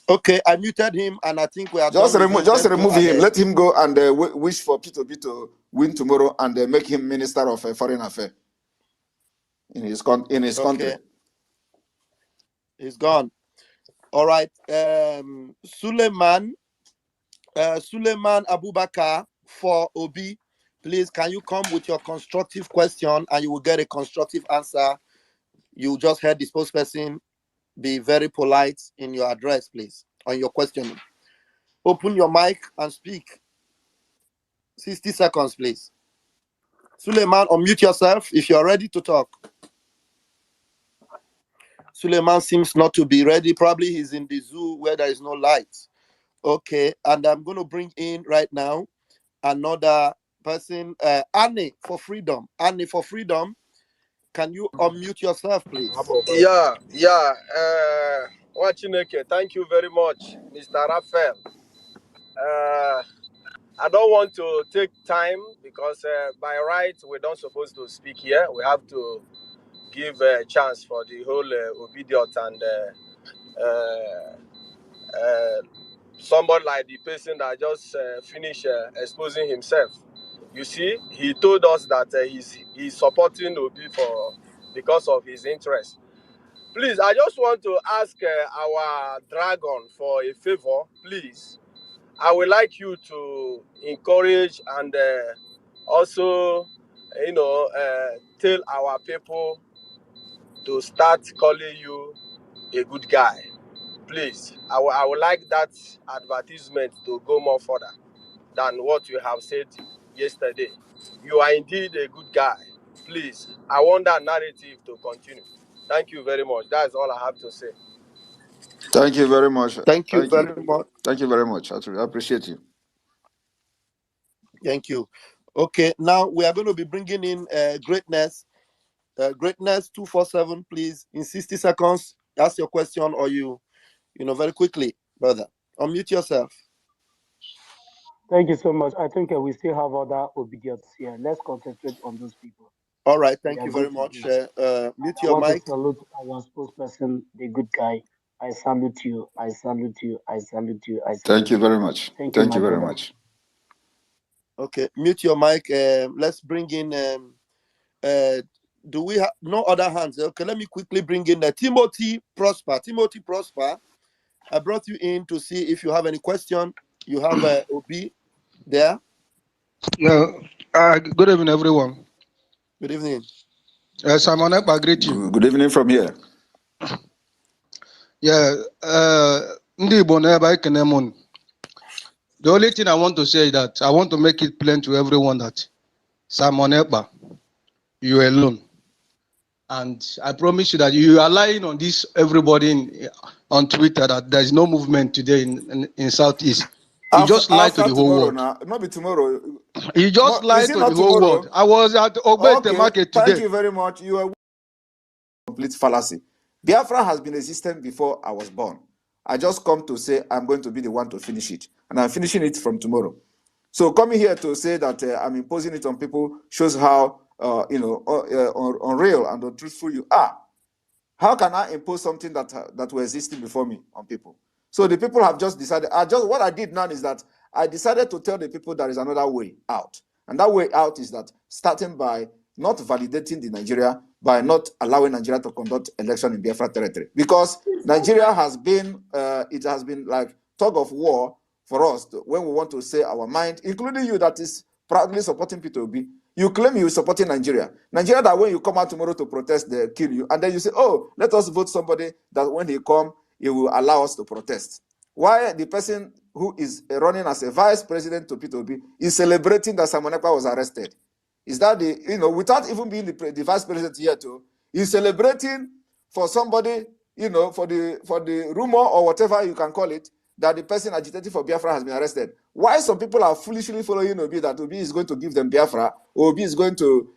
Okay, I muted him, and I think we are Just done with him. remove him. Let him go and wish for P2B to win tomorrow, and make him Minister of Foreign Affairs in his country. He's gone. All right. Suleiman Abubakar for Obi, please, can you come with your constructive question and you will get a constructive answer? You just heard the spokesperson. Be very polite in your address, please, on your question. Open your mic and speak. 60 seconds, please. Suleiman, unmute yourself if you're ready to talk. Suleiman seems not to be ready. Probably he's in the zoo where there is no light. Okay, and I'm going to bring in right now another person, Annie for Freedom. Annie for Freedom, can you unmute yourself, please? Yeah. Wachineke, thank you very much, Mr. Raphael. I don't want to take time because by right we're not supposed to speak here. We have to give a chance for the whole Obidiot and somebody like the person that just finished exposing himself. You see, he told us that he's supporting Obi because of his interest. Please, I just want to ask our dragon for a favor, please. I would like you to encourage and also, tell our people to start calling you a good guy. Please, I would like that advertisement to go more further than what you have said yesterday. You are indeed a good guy. Please, I want that narrative to continue. Thank you very much. That's all I have to say. Thank you very much. Thank you Thank you. very much. Thank you very much. I appreciate you. Thank you. Okay, now we are going to be bringing in greatness. Greatness 247, please. In 60 seconds, ask your question, or very quickly, brother. Unmute yourself. Thank you so much. I think we still have other obedience here. Let's concentrate on those people. All right, We thank are you good very to much. go. Mute I your want to mic. salute our spokesperson, the good guy. I salute you. I salute you. I salute you. I salute Thank you you. very much. Thank you, Thank my you very brother. much. Okay, mute your mic. Let's bring in. Do we have no other hands? Okay, let me quickly bring in Timothy Prosper. Timothy Prosper, I brought you in to see if you have any question. You have OB there. Yeah. Good evening, everyone. Good evening. Simon Ekpa, greet you. Good evening from here. Yeah. Ndị Igbo na ebe anyị kene m unu. The only thing I want to say is that I want to make it plain to everyone that Simon Ekpa, you alone. And I promise you that you are lying on this, everybody on Twitter, that there is no movement today in Southeast. You just lied to the whole world. Now, not be tomorrow. You just lied to the whole world. I was at Ogbete Market today. Thank you very much. You are complete fallacy. Biafra has been existing before I was born. I just come to say I'm going to be the one to finish it, and I'm finishing it from tomorrow. So coming here to say that I'm imposing it on people shows how unreal and untruthful you are. How can I impose something that were existing before me on people? So the people have just decided. What I did now is that I decided to tell the people there is another way out, and that way out is that starting by not validating the Nigeria, by not allowing Nigeria to conduct election in Biafra territory, because Nigeria has been like tug of war for us when we want to say our mind, including you that is proudly supporting P2B. You claim you're supporting Nigeria. Nigeria that when you come out tomorrow to protest, they kill you. And then you say, oh, let us vote somebody that when he come, he will allow us to protest. Why the person who is running as a vice president to P2B is celebrating that Simon Ekpa was arrested? Is that without even being the vice president here too, he's celebrating for somebody, for the rumor or whatever you can call it, that the person agitating for Biafra has been arrested. Why some people are foolishly following Obi, that Obi is going to give them Biafra, or Obi is going to,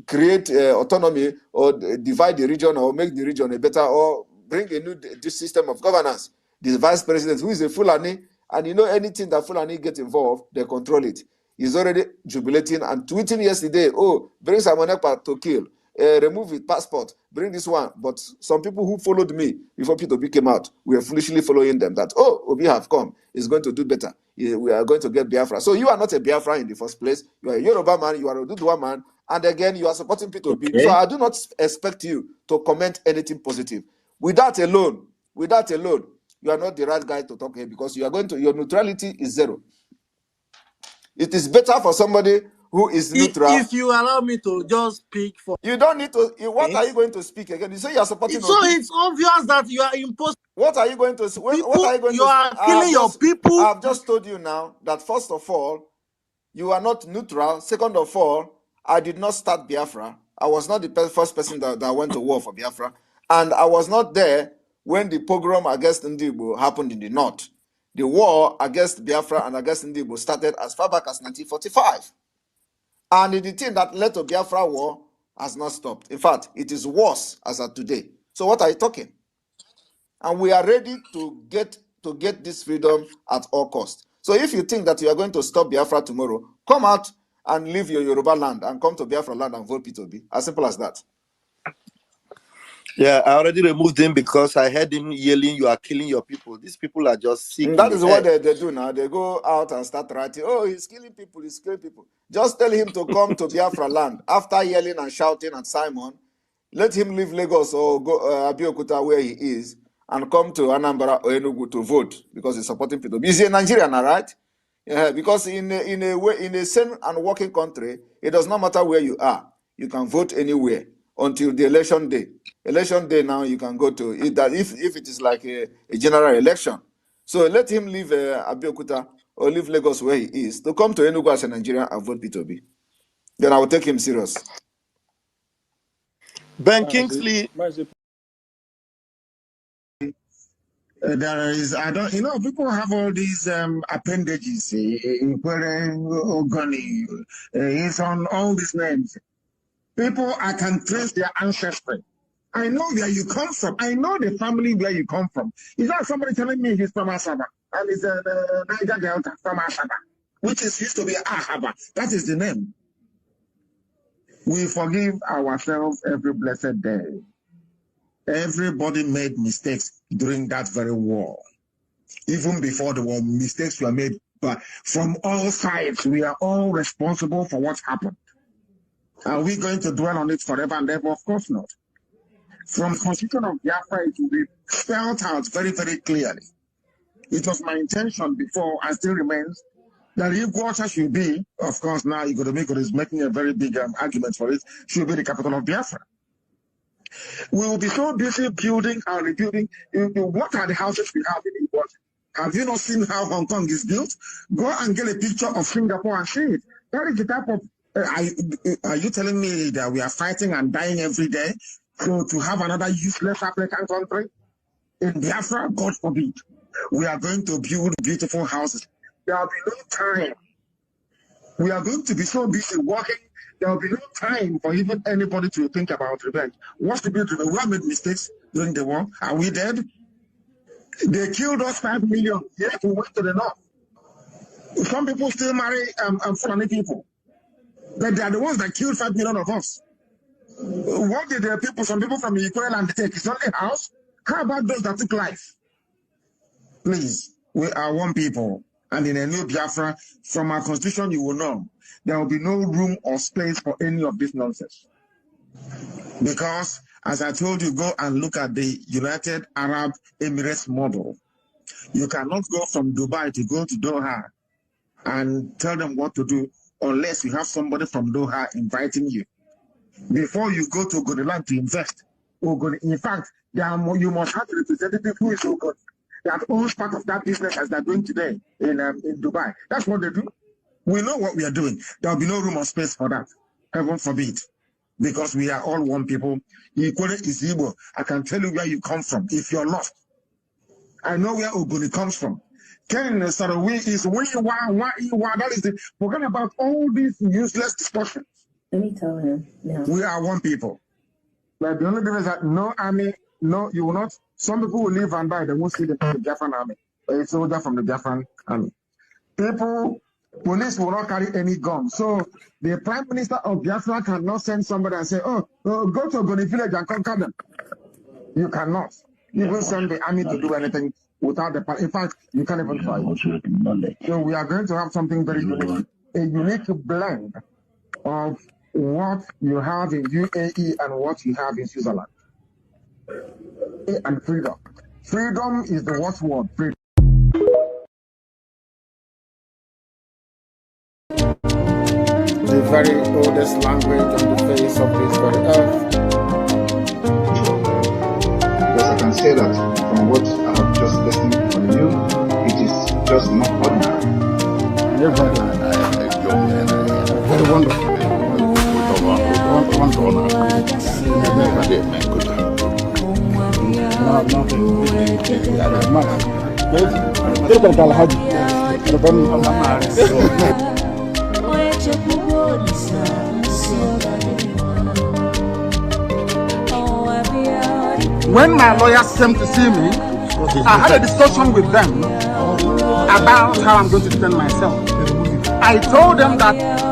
create autonomy or divide the region or make the region a better, or bring a new system of governance. The vice president, who is a Fulani, and anything that Fulani get involved, they control it. He's already jubilating and tweeting yesterday, oh, bring Simon Ekpa to kill. Remove his passport, bring this one. But some people who followed me before P2B came out, we are foolishly following them that, oh, Obi have come, he's going to do better. We are going to get Biafra. So you are not a Biafra in the first place. You are a Yoruba man, you are a Dudua man, and again, you are supporting P2B. Okay. So I do not expect you to comment anything positive. With that alone, you are not the right guy to talk here, because your neutrality is zero. It is better for somebody who is neutral. If you allow me to just speak for... You don't need to... What are you going to speak again? You say you are supporting... So it's obvious that you are imposing... What are you going to... What are you going to... You are killing your people. I've just told you now that first of all, you are not neutral. Second of all, I did not start Biafra. I was not the first person that went to war for Biafra. And I was not there when the pogrom against Ndibo happened in the north. The war against Biafra and against Ndibo started as far back as 1945. And the thing that led to Biafra war has not stopped. In fact, it is worse as of today. So what are you talking? And we are ready to get this freedom at all costs. So if you think that you are going to stop Biafra tomorrow, come out and leave your Yoruba land and come to Biafra land and vote P2B. As simple as that. Yeah, I already removed him because I heard him yelling, you are killing your people. These people are just sick. And that is what they do now. They go out and start writing, oh, he's killing people, he's killing people. Just tell him to come to Biafra land. After yelling and shouting at Simon, let him leave Lagos or go Abeokuta where he is and come to Anambra or Enugu to vote because he's supporting people. He's a Nigerian, right? Yeah, because in a sane and working country, it does not matter where you are. You can vote anywhere. until the election day. Election day now you can go to it. That if it is like a general election, so let him leave Abeokuta or leave Lagos where he is to come to Enugu as a Nigerian and vote P2B. Then I will take him serious. Ben Kingsley. There is, I don't, people have all these appendages, Ogoni, it's on all these names. People, I can trace their ancestry. I know where you come from. I know the family where you come from. Is that somebody telling me he's from Asaba and he's a Niger Delta from Asaba, which used to be Ahaba. That is the name. We forgive ourselves every blessed day. Everybody made mistakes during that very war. Even before the war, mistakes were made, but from all sides, we are all responsible for what happened. Are we going to dwell on it forever and ever? Of course not. From the Constitution of Biafra, it will be spelled out very, very clearly. It was my intention before, and still remains, that if Water should be, of course, now Igoromiko is making a very big argument for it, should be the capital of Biafra. We will be so busy building and rebuilding. What are the houses we have in Igbo? Have you not seen how Hong Kong is built? Go and get a picture of Singapore and see it. That is the type of... are you telling me that we are fighting and dying every day to have another useless African country? In Biafra, God forbid. We are going to build beautiful houses. There will be no time. We are going to be so busy working. There will be no time for even anybody to think about revenge. What's to be revenge? We have made mistakes during the war. Are we dead? They killed us 5 million. Yet we went to the north. Some people still marry Fulani people. But they are the ones that killed 5 million of us. What did some people from Ukraine land take? It's only house. How about those that took life? Please, we are one people. And in a new Biafra, from our constitution, you will know there will be no room or space for any of this nonsense. Because, as I told you, go and look at the United Arab Emirates model. You cannot go from Dubai to go to Doha and tell them what to do unless you have somebody from Doha inviting you. Before you go to Ogoniland to invest, in fact, you must have a representative who is Ogoni that owns part of that business as they're doing today in Dubai. That's what they do. We know what we are doing. There will be no room or space for that. Heaven forbid. Because we are all one people. Equally is Igbo. I can tell you where you come from if you're lost. I know where Ogoni comes from. Ken Sarawi is that is the forget about all these useless discussions. Let me tell him now. We are one people. But the only difference is that no army, no, you will not. Some people will live and die. They won't see the Biafran army. A soldier from the Biafran army. Police will not carry any gun. So the Prime Minister of Biafra cannot send somebody and say, go to Ogoni village and conquer them. You cannot. You will send the army to do anything without the... In fact, you can't even try. So we are going to have something very unique. A unique blend of what you have in UAE and what you have in Switzerland. And freedom. Freedom is the watchword. Freedom. The very oldest language on the face of this very earth. Because I can say that from what I have just listened from you, it is just not ordinary. Very wonderful. When my lawyers came to see me, I had a discussion with them about how I'm going to defend myself. I told them that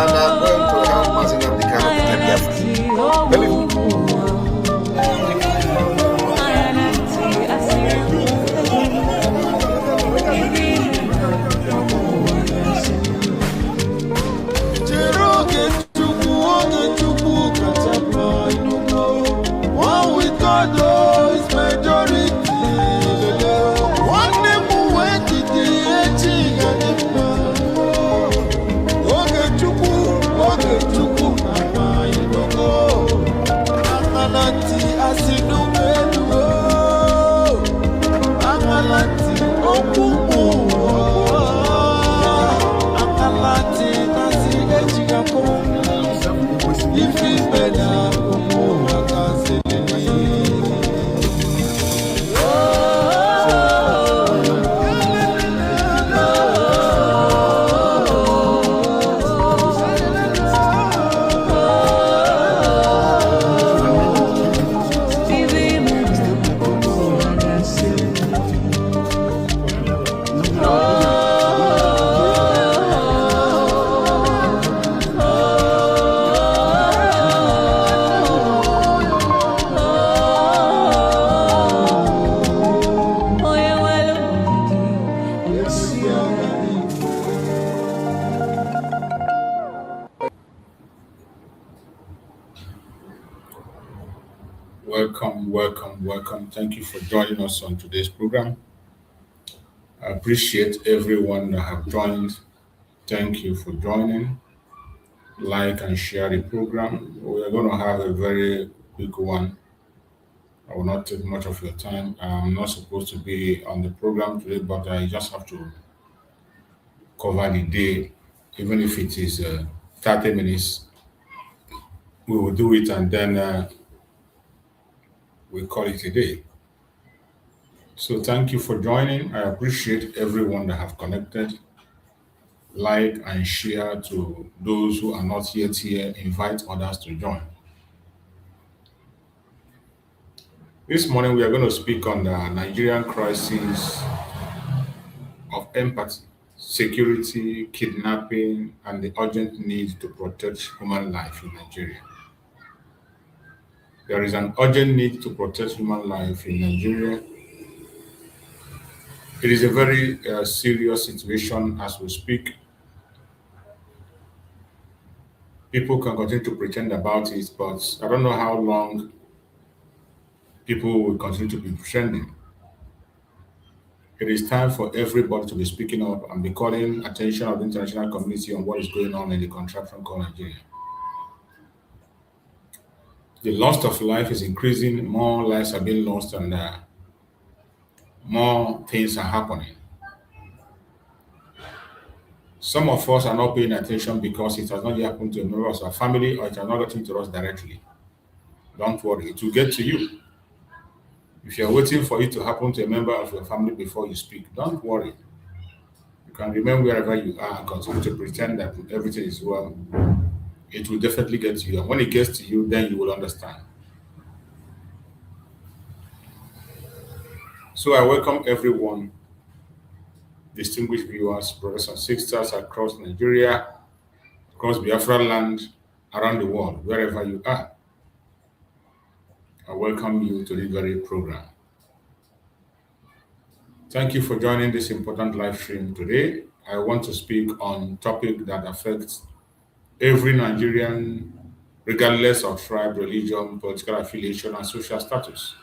and are going to help us in the kind of Biafra. Believe me. One with God is majority. One name who went to the edging and Oge Chuku, Mama, you don't go. Amalati, Asinu, Amalati, Okumu, Amalati, Nasi, Ejigako. If it's better, Okumu, Akase. Welcome. Thank you for joining us on today's program. I appreciate everyone that have joined. Thank you for joining. Like and share the program. We are going to have a very quick one. I will not take much of your time. I'm not supposed to be on the program today, but I just have to cover the day, even if it is 30 minutes. We will do it and then we call it a day. So thank you for joining. I appreciate everyone that have connected. Like and share to those who are not yet here. Invite others to join. This morning we are going to speak on the Nigerian crisis of empathy, security, kidnapping, and the urgent need to protect human life in Nigeria. There is an urgent need to protect human life in Nigeria. It is a very serious situation as we speak. People can continue to pretend about it, but I don't know how long people will continue to be pretending. It is time for everybody to be speaking up and be calling attention of the international community on what is going on in the contraption called Nigeria. The loss of life is increasing, more lives are being lost, and more things are happening. Some of us are not paying attention because it has not yet happened to a member of our family or it has not gotten to us directly. Don't worry, it will get to you. If you're waiting for it to happen to a member of your family before you speak, don't worry. You can remain wherever you are and continue to pretend that everything is well. It will definitely get to you. And when it gets to you, then you will understand. So I welcome everyone, distinguished viewers, brothers and sisters across Nigeria, across Biafra land, around the world, wherever you are. I welcome you to this very program. Thank you for joining this important live stream today. I want to speak on a topic that affects every Nigerian, regardless of tribe, religion, political affiliation, and social status.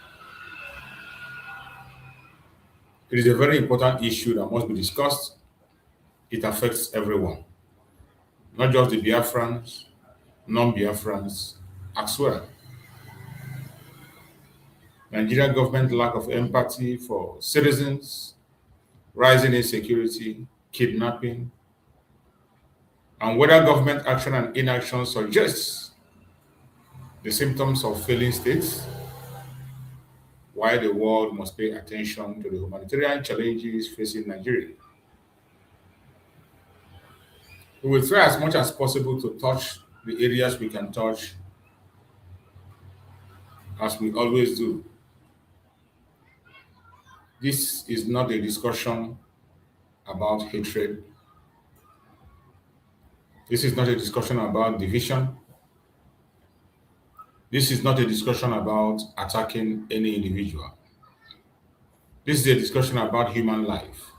It is a very important issue that must be discussed. It affects everyone, not just the Biafrans, non-Biafrans as well. Nigerian government lack of empathy for citizens, rising insecurity, kidnapping, and whether government action and inaction suggests the symptoms of failing states, why the world must pay attention to the humanitarian challenges facing Nigeria. We will try as much as possible to touch the areas we can touch, as we always do. This is not a discussion about hatred. This is not a discussion about division. This is not a discussion about attacking any individual. This is a discussion about human life.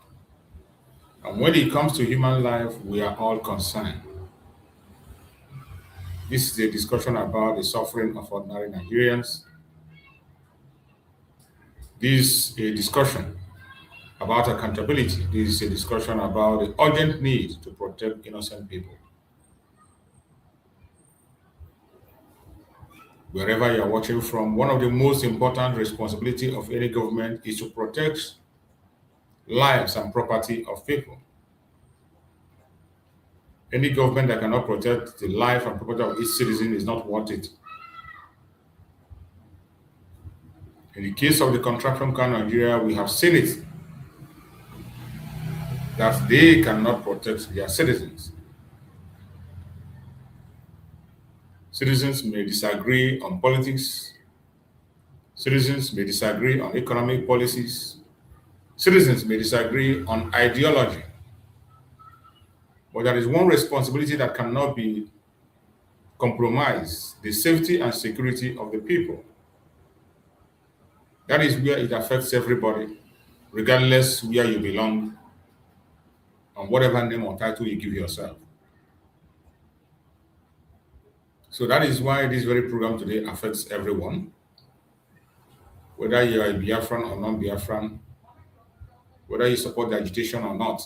And when it comes to human life, we are all concerned. This is a discussion about the suffering of ordinary Nigerians. This is a discussion about accountability. This is a discussion about the urgent need to protect innocent people. Wherever you are watching from, one of the most important responsibilities of any government is to protect lives and property of people. Any government that cannot protect the life and property of its citizen is not worth it. In the case of the contraction camp Nigeria, we have seen it that they cannot protect their citizens. Citizens may disagree on politics. Citizens may disagree on economic policies. Citizens may disagree on ideology. But there is one responsibility that cannot be compromised: the safety and security of the people. That is where it affects everybody, regardless where you belong, and whatever name or title you give yourself. So that is why this very program today affects everyone, whether you are a Biafran or non-Biafran, whether you support the agitation or not.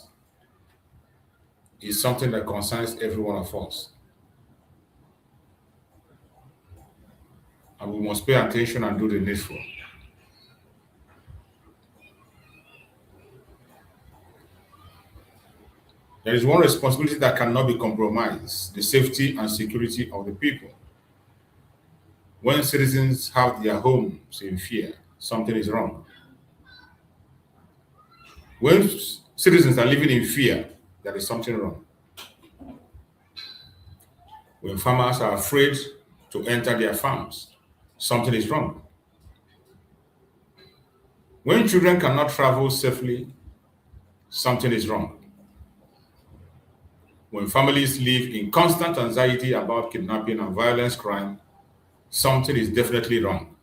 It's something that concerns every one of us. And we must pay attention and do the needful. There is one responsibility that cannot be compromised: the safety and security of the people. When citizens have their homes in fear, something is wrong. When citizens are living in fear, there is something wrong. When farmers are afraid to enter their farms, something is wrong. When children cannot travel safely, something is wrong. When families live in constant anxiety about kidnapping and violence crime, something is definitely wrong.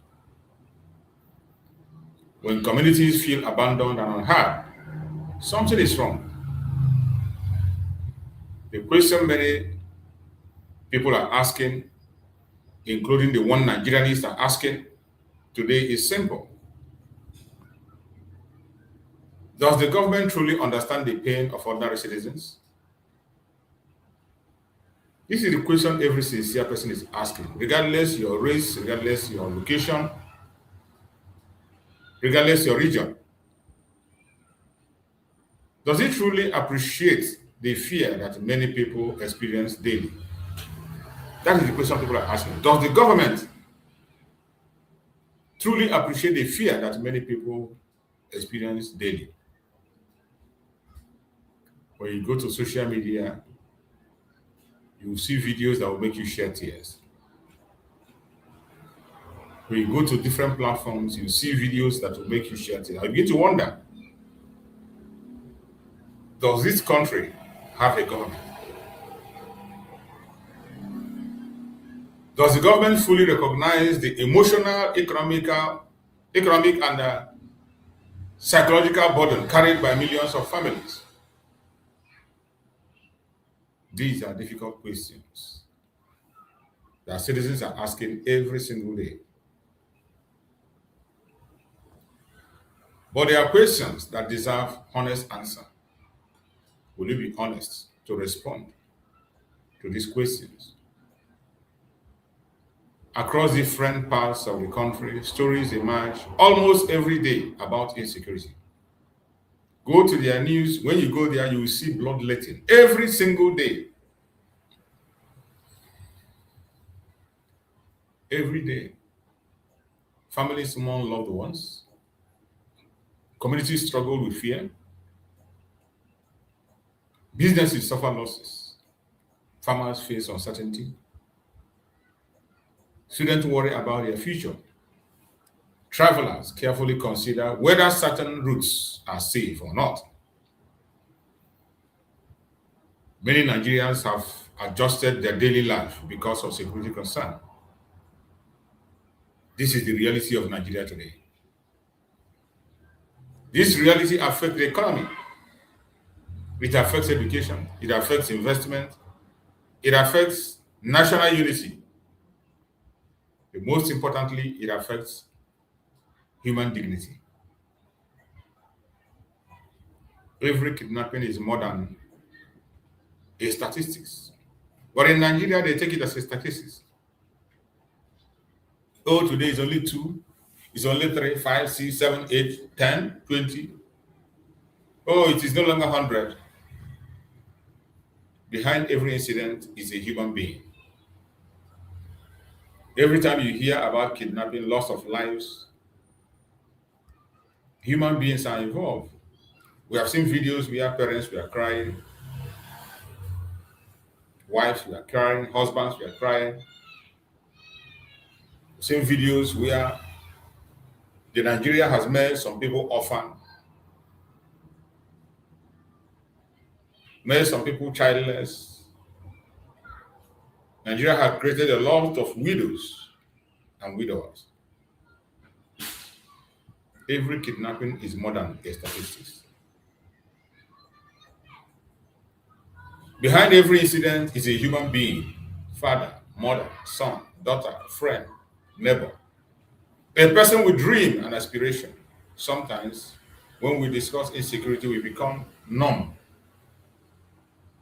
When communities feel abandoned and unheard, something is wrong. The question many people are asking, including the one Nigerians are asking today, is simple. Does the government truly understand the pain of ordinary citizens? This is the question every sincere person is asking, regardless your race, regardless your location, regardless your region. Does it truly appreciate the fear that many people experience daily? That is the question people are asking. Does the government truly appreciate the fear that many people experience daily? When you go to social media, you will see videos that will make you shed tears. When you go to different platforms, you see videos that will make you shed tears. I begin to wonder, does this country have a government? Does the government fully recognize the emotional, economic, and psychological burden carried by millions of families? These are difficult questions that citizens are asking every single day. But there are questions that deserve honest answer. Will you be honest to respond to these questions? Across different parts of the country, stories emerge almost every day about insecurity. Go to their news. When you go there, you will see bloodletting every single day. Every day. Families mourn loved ones. Communities struggle with fear. Businesses suffer losses. Farmers face uncertainty. Students worry about their future. Travelers carefully consider whether certain routes are safe or not. Many Nigerians have adjusted their daily life because of security concern. This is the reality of Nigeria today. This reality affects the economy. It affects education. It affects investment. It affects national unity. But most importantly, it affects human dignity. Every kidnapping is more than a statistics. But in Nigeria, they take it as a statistics. Oh, today is only 2. It's only 3, 5, 6, 7, 8, 10, 20. Oh, it is no longer 100. Behind every incident is a human being. Every time you hear about kidnapping, loss of lives, human beings are involved. We have seen videos where parents were crying, wives were crying, husbands were crying. We've seen videos where the Nigeria has made some people orphan, made some people childless. Nigeria has created a lot of widows and widowers. Every kidnapping is more than a statistics. Behind every incident is a human being, father, mother, son, daughter, friend, neighbor, a person with dream and aspiration. Sometimes, when we discuss insecurity, we become numb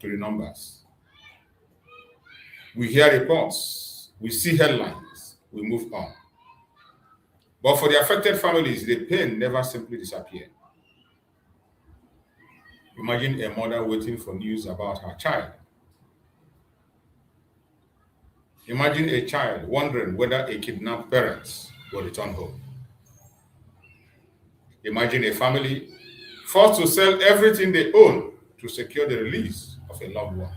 to the numbers. We hear reports, we see headlines, we move on. But for the affected families, the pain never simply disappears. Imagine a mother waiting for news about her child. Imagine a child wondering whether a kidnapped parent will return home. Imagine a family forced to sell everything they own to secure the release of a loved one.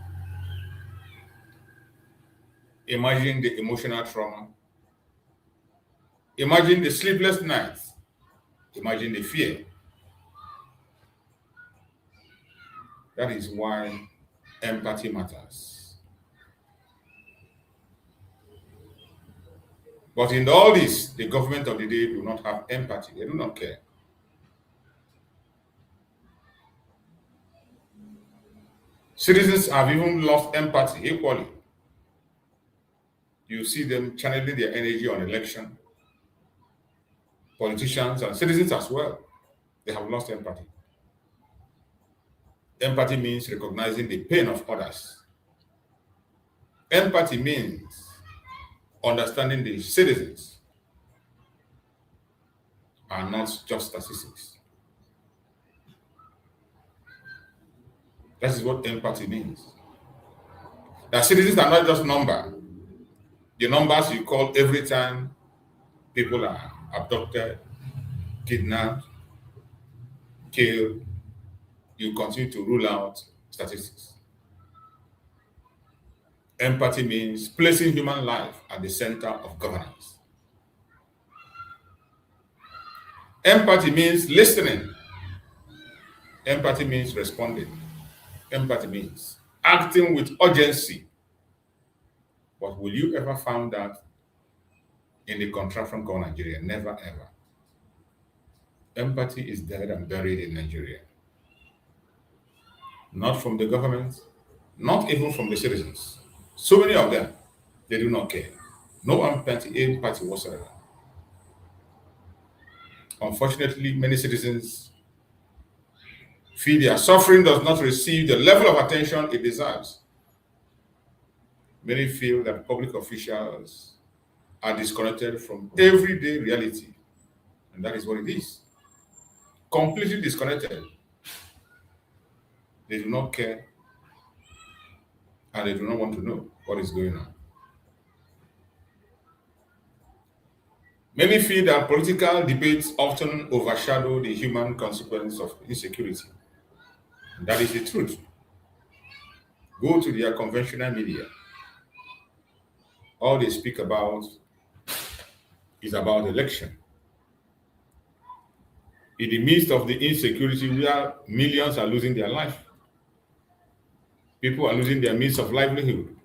Imagine the emotional trauma. Imagine the sleepless nights. Imagine the fear. That is why empathy matters. But in all this, the government of the day do not have empathy. They do not care. Citizens have even lost empathy equally. You see them channeling their energy on election. Politicians and citizens as well, they have lost empathy. Empathy means recognizing the pain of others. Empathy means understanding the citizens are not just statistics. That is what empathy means. That citizens are not just number. The numbers you call every time people are abducted, kidnapped, killed, you continue to rule out statistics. Empathy means placing human life at the center of governance. Empathy means listening. Empathy means responding. Empathy means acting with urgency. But will you ever find that in the contraption called Nigeria? Never ever. Empathy is dead and buried in Nigeria. Not from the government, not even from the citizens. So many of them, they do not care. No empathy whatsoever. Unfortunately, many citizens feel their suffering does not receive the level of attention it deserves. Many feel that public officials are disconnected from everyday reality. And that is what it is. Completely disconnected. They do not care and they do not want to know what is going on. Many feel that political debates often overshadow the human consequence of insecurity. And that is the truth. Go to their conventional media. All they speak about is about election. In the midst of the insecurity where millions are losing their life, People are losing their means of livelihood.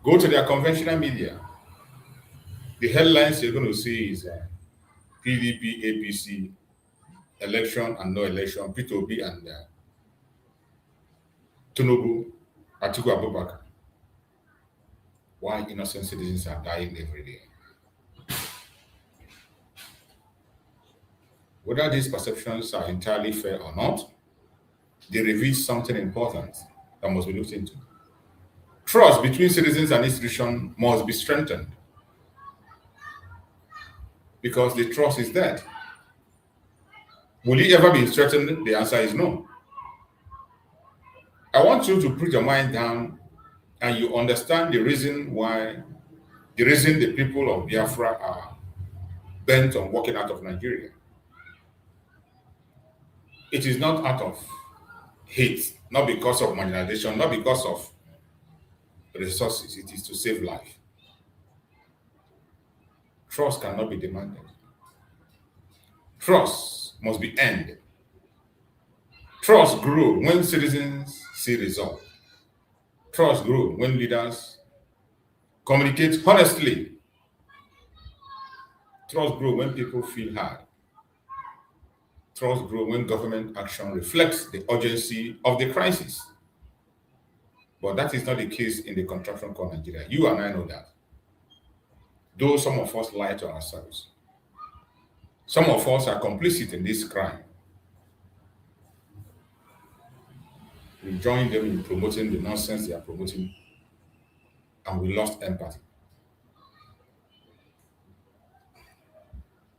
Go to their conventional media. The headlines you're going to see is PDP, APC, election and no election, P2B and Tinubu, Atiku Abubakar. Why innocent citizens are dying every day. Whether these perceptions are entirely fair or not, they reveal something important that must be looked into. Trust between citizens and institutions must be strengthened because the trust is dead. Will it ever be strengthened? The answer is no. I want you to put your mind down and you understand the reason the people of Biafra are bent on walking out of Nigeria. It is not out of hate, not because of marginalization, not because of resources. It is to save life. Trust cannot be demanded. Trust must be earned. Trust grows when citizens see results. Trust grows when leaders communicate honestly. Trust grows when people feel heard. Trust grows when government action reflects the urgency of the crisis. But that is not the case in the contraption called Nigeria. You and I know that. Though some of us lie to ourselves. Some of us are complicit in this crime. We join them in promoting the nonsense they are promoting, and we lost empathy.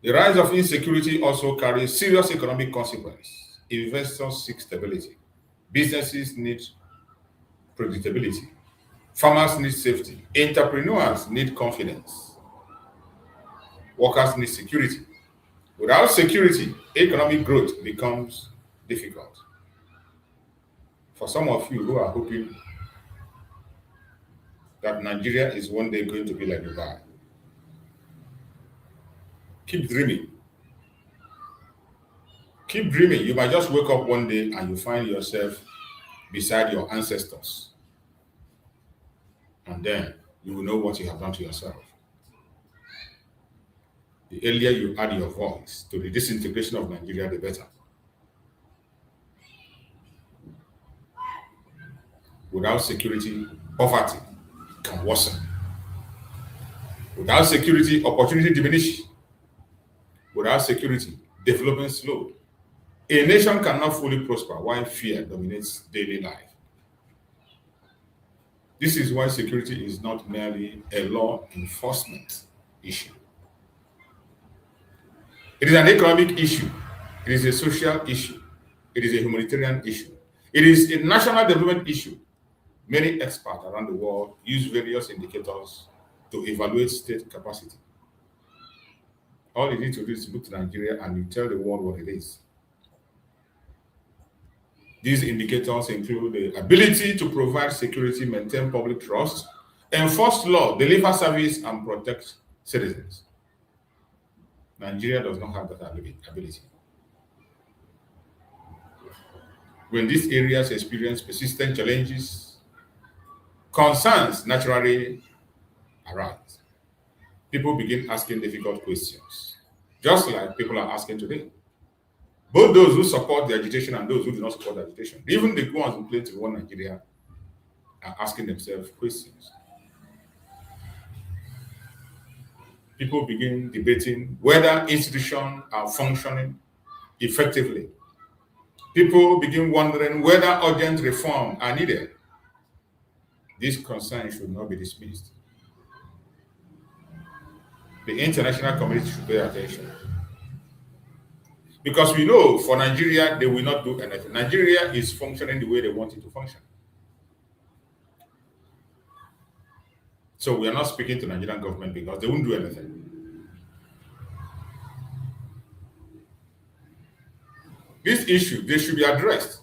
The rise of insecurity also carries serious economic consequences. Investors seek stability. Businesses need predictability. Farmers need safety. Entrepreneurs need confidence. Workers need security. Without security, economic growth becomes difficult. For some of you who are hoping that Nigeria is one day going to be like Dubai, keep dreaming. Keep dreaming. You might just wake up one day and you find yourself beside your ancestors. And then you will know what you have done to yourself. The earlier you add your voice to the disintegration of Nigeria, the better. Without security, poverty can worsen. Without security, opportunity diminishes. Without security, development slows. A nation cannot fully prosper while fear dominates daily life. This is why security is not merely a law enforcement issue. It is an economic issue. It is a social issue. It is a humanitarian issue. It is a national development issue. Many experts around the world use various indicators to evaluate state capacity. All you need to do is look to Nigeria and you tell the world what it is. These indicators include the ability to provide security, maintain public trust, enforce law, deliver service, and protect citizens. Nigeria does not have that ability. When these areas experience persistent challenges, concerns naturally arise. People begin asking difficult questions, just like people are asking today. Both those who support the agitation and those who do not support the agitation, even the ones who claim to run Nigeria, are asking themselves questions. People begin debating whether institutions are functioning effectively. People begin wondering whether urgent reform are needed. These concerns should not be dismissed. The international community should pay attention. Because we know for Nigeria, they will not do anything. Nigeria is functioning the way they want it to function. So we are not speaking to Nigerian government because they won't do anything. This issue, they should be addressed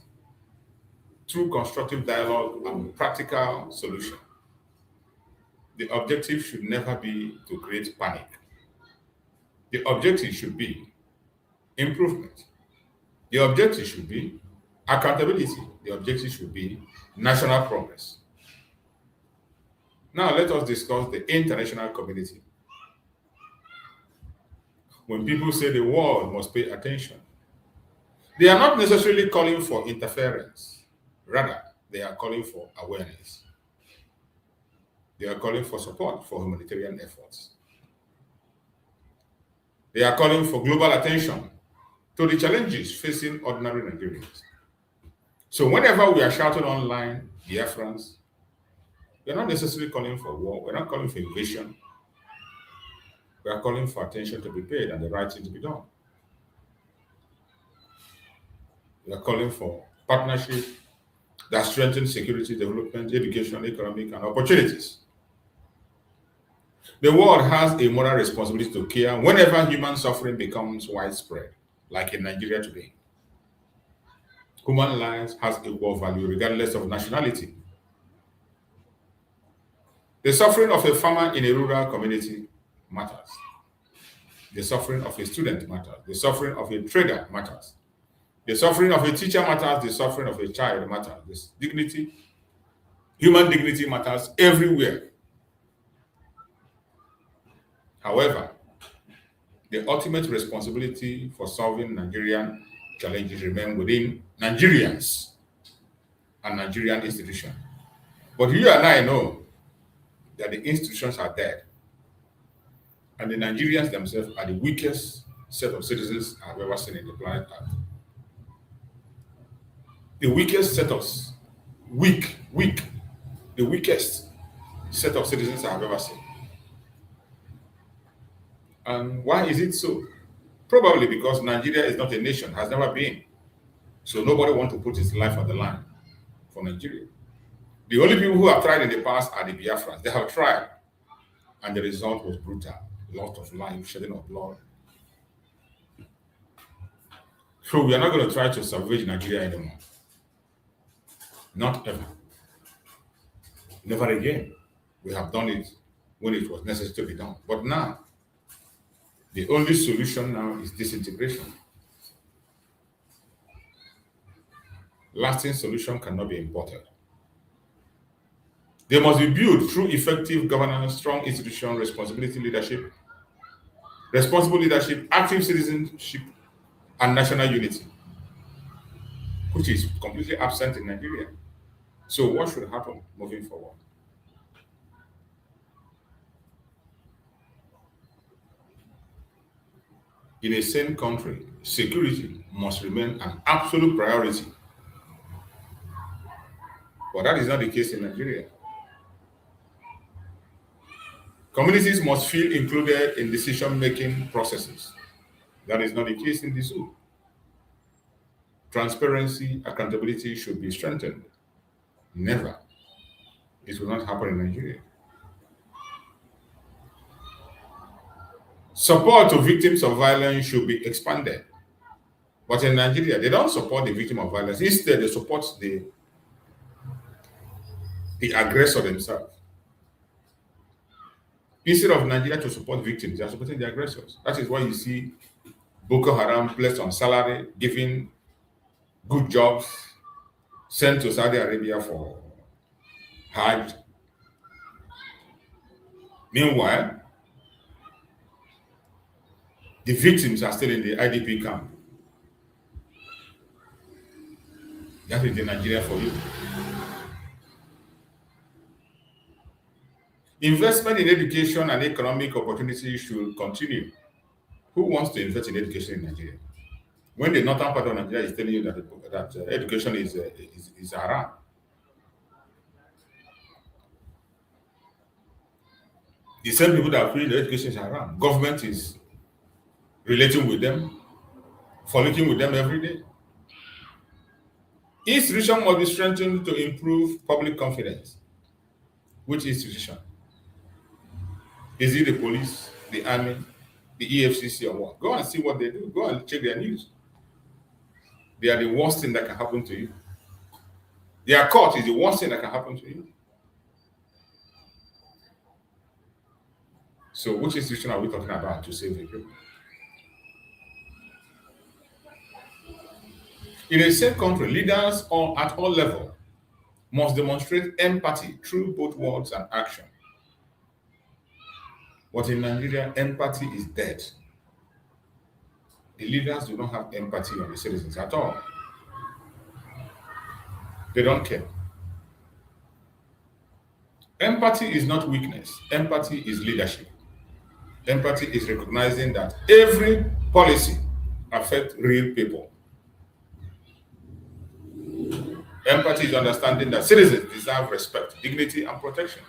through constructive dialogue and practical solution. The objective should never be to create panic. The objective should be improvement. The objective should be accountability. The objective should be national progress. Now let us discuss the international community. When people say the world must pay attention, they are not necessarily calling for interference. Rather, they are calling for awareness. They are calling for support for humanitarian efforts. They are calling for global attention to the challenges facing ordinary Nigerians. So whenever we are shouting online, Biafrans, we are not necessarily calling for war. We're not calling for invasion. We are calling for attention to be paid and the right thing to be done. We are calling for partnership that strengthens security, development, education, economic, and opportunities. The world has a moral responsibility to care whenever human suffering becomes widespread, like in Nigeria today. Human lives has equal value regardless of nationality. The suffering of a farmer in a rural community matters. The suffering of a student matters. The suffering of a trader matters. The suffering of a teacher matters. The suffering of a child matters. This dignity, human dignity matters everywhere. However, the ultimate responsibility for solving Nigerian challenges remain within Nigerians and Nigerian institutions. But you and I know that the institutions are dead, and the Nigerians themselves are the weakest set of citizens I've ever seen in the planet Earth. The weakest set of the weakest set of citizens I've ever seen. And why is it so? Probably because Nigeria is not a nation, has never been. So nobody wants to put his life on the line for Nigeria. The only people who have tried in the past are the Biafrans. They have tried, and the result was brutal. Loss of life, shedding of blood. So we are not going to try to salvage Nigeria anymore. Not ever. Never again. We have done it when it was necessary to be done. But now, the only solution now is disintegration. Lasting solution cannot be imported. They must be built through effective governance, strong institution, responsible leadership, active citizenship, and national unity, which is completely absent in Nigeria. So what should happen moving forward? In a sane country, security must remain an absolute priority. But that is not the case in Nigeria. Communities must feel included in decision-making processes. That is not the case in the zoo. Transparency, accountability should be strengthened. Never. It will not happen in Nigeria. Support to victims of violence should be expanded. But in Nigeria, they don't support the victim of violence. Instead, they support the aggressor themselves. Instead of Nigeria to support victims, they are supporting the aggressors. That is why you see Boko Haram placed on salary, giving good jobs, sent to Saudi Arabia for Hajj. Meanwhile, the victims are still in the IDP camp. That is the Nigeria for you. Investment in education and economic opportunities should continue. Who wants to invest in education in Nigeria? When the northern part of Nigeria is telling you that education is haram. The same people that are feeling that education is haram, government is relating with them, fornicating with them every day. Institution must be strengthened to improve public confidence. Which institution? Is it the police, the army, the EFCC, or what? Go and see what they do. Go and check their news. They are the worst thing that can happen to you. Their court is the worst thing that can happen to you. So which institution are we talking about to save the people? In a safe country, leaders at all levels must demonstrate empathy through both words and action. But in Nigeria, empathy is dead. The leaders do not have empathy on the citizens at all. They don't care. Empathy is not weakness. Empathy is leadership. Empathy is recognizing that every policy affects real people. Empathy is understanding that citizens deserve respect, dignity, and protection.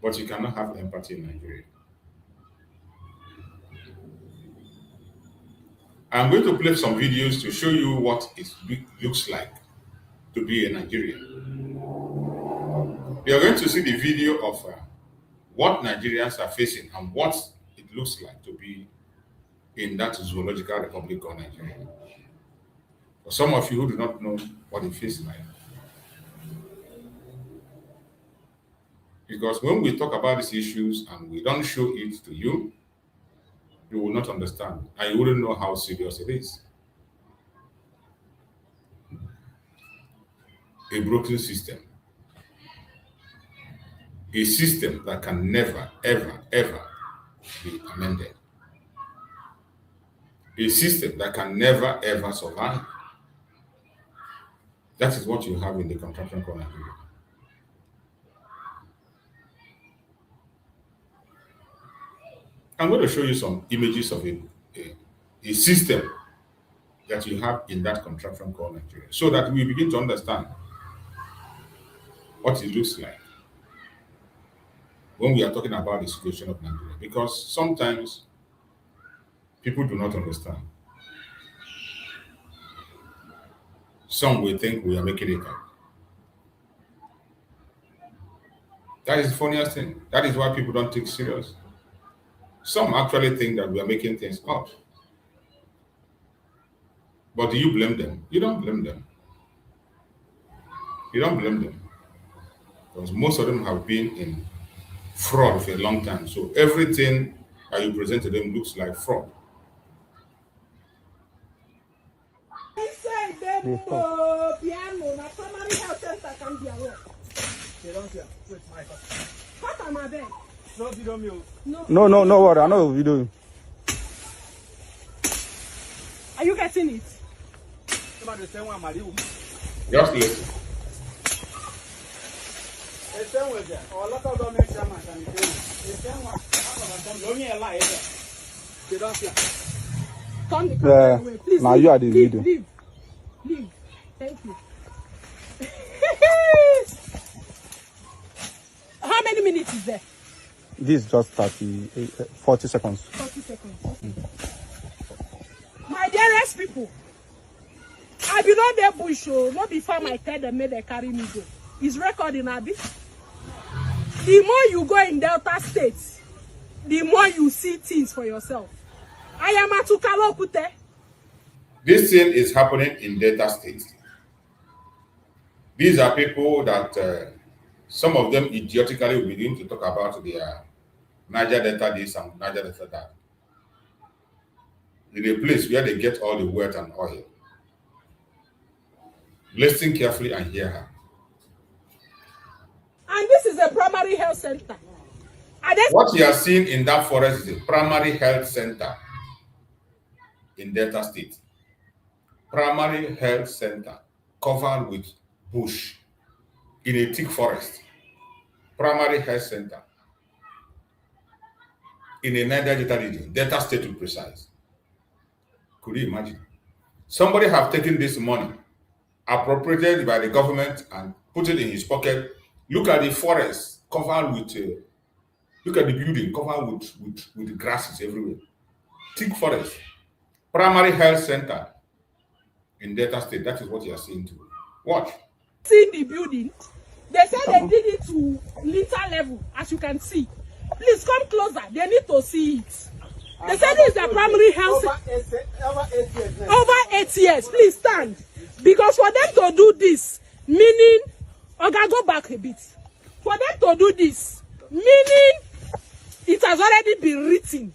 But you cannot have empathy in Nigeria. I'm going to play some videos to show you what it looks like to be a Nigerian. You are going to see the video of what Nigerians are facing and what it looks like to be in that zoological republic called Nigeria. For some of you who do not know what it feels like, because when we talk about these issues and we don't show it to you, you will not understand and you wouldn't know how serious it is. A broken system. A system that can never, ever, ever be amended. A system that can never, ever survive. That is what you have in the contraption called Nigeria. I'm going to show you some images of a system that you have in that contraption called Nigeria, so that we begin to understand what it looks like when we are talking about the situation of Nigeria. Because sometimes people do not understand. Some will think we are making it up. That is the funniest thing. That is why people don't take serious. Some actually think that we are making things up. But do you blame them? You don't blame them. You don't blame them. Because most of them have been in fraud for a long time. So everything that you present to them looks like fraud. No worry, I know video. Are you getting it? Just listen. Please, now you are the video. Leave. Thank you. How many minutes is there? This is just 40 seconds. 40 seconds. My dearest people, I be not there bush, not before my tell them may they carry me go. It's recording, Abby. The more you go in Delta State, the more you see things for yourself. I am at Ukalokute. This thing is happening in Delta State. These are people that some of them idiotically begin to talk about their Niger Delta this and Niger Delta that. In a place where they get all the wealth and oil. Listen carefully and hear her. And this is a primary health center. What you are seeing in that forest is a primary health center in Delta State. Primary health center covered with bush in a thick forest. Primary health center in a Niger Delta region, Delta State to be precise. Could you imagine? Somebody have taken this money, appropriated by the government and put it in his pocket. Look at the forest covered with, look at the building covered with grasses everywhere. Thick forest. Primary health center in Delta State. That is what you are seeing too. Watch. See the building. They said they did it to litter level, as you can see. Please come closer. They need to see it. They said this is the primary health center. Over 8 years. Please stand. Because for them to do this, meaning, okay, go back a bit. For them to do this, meaning it has already been written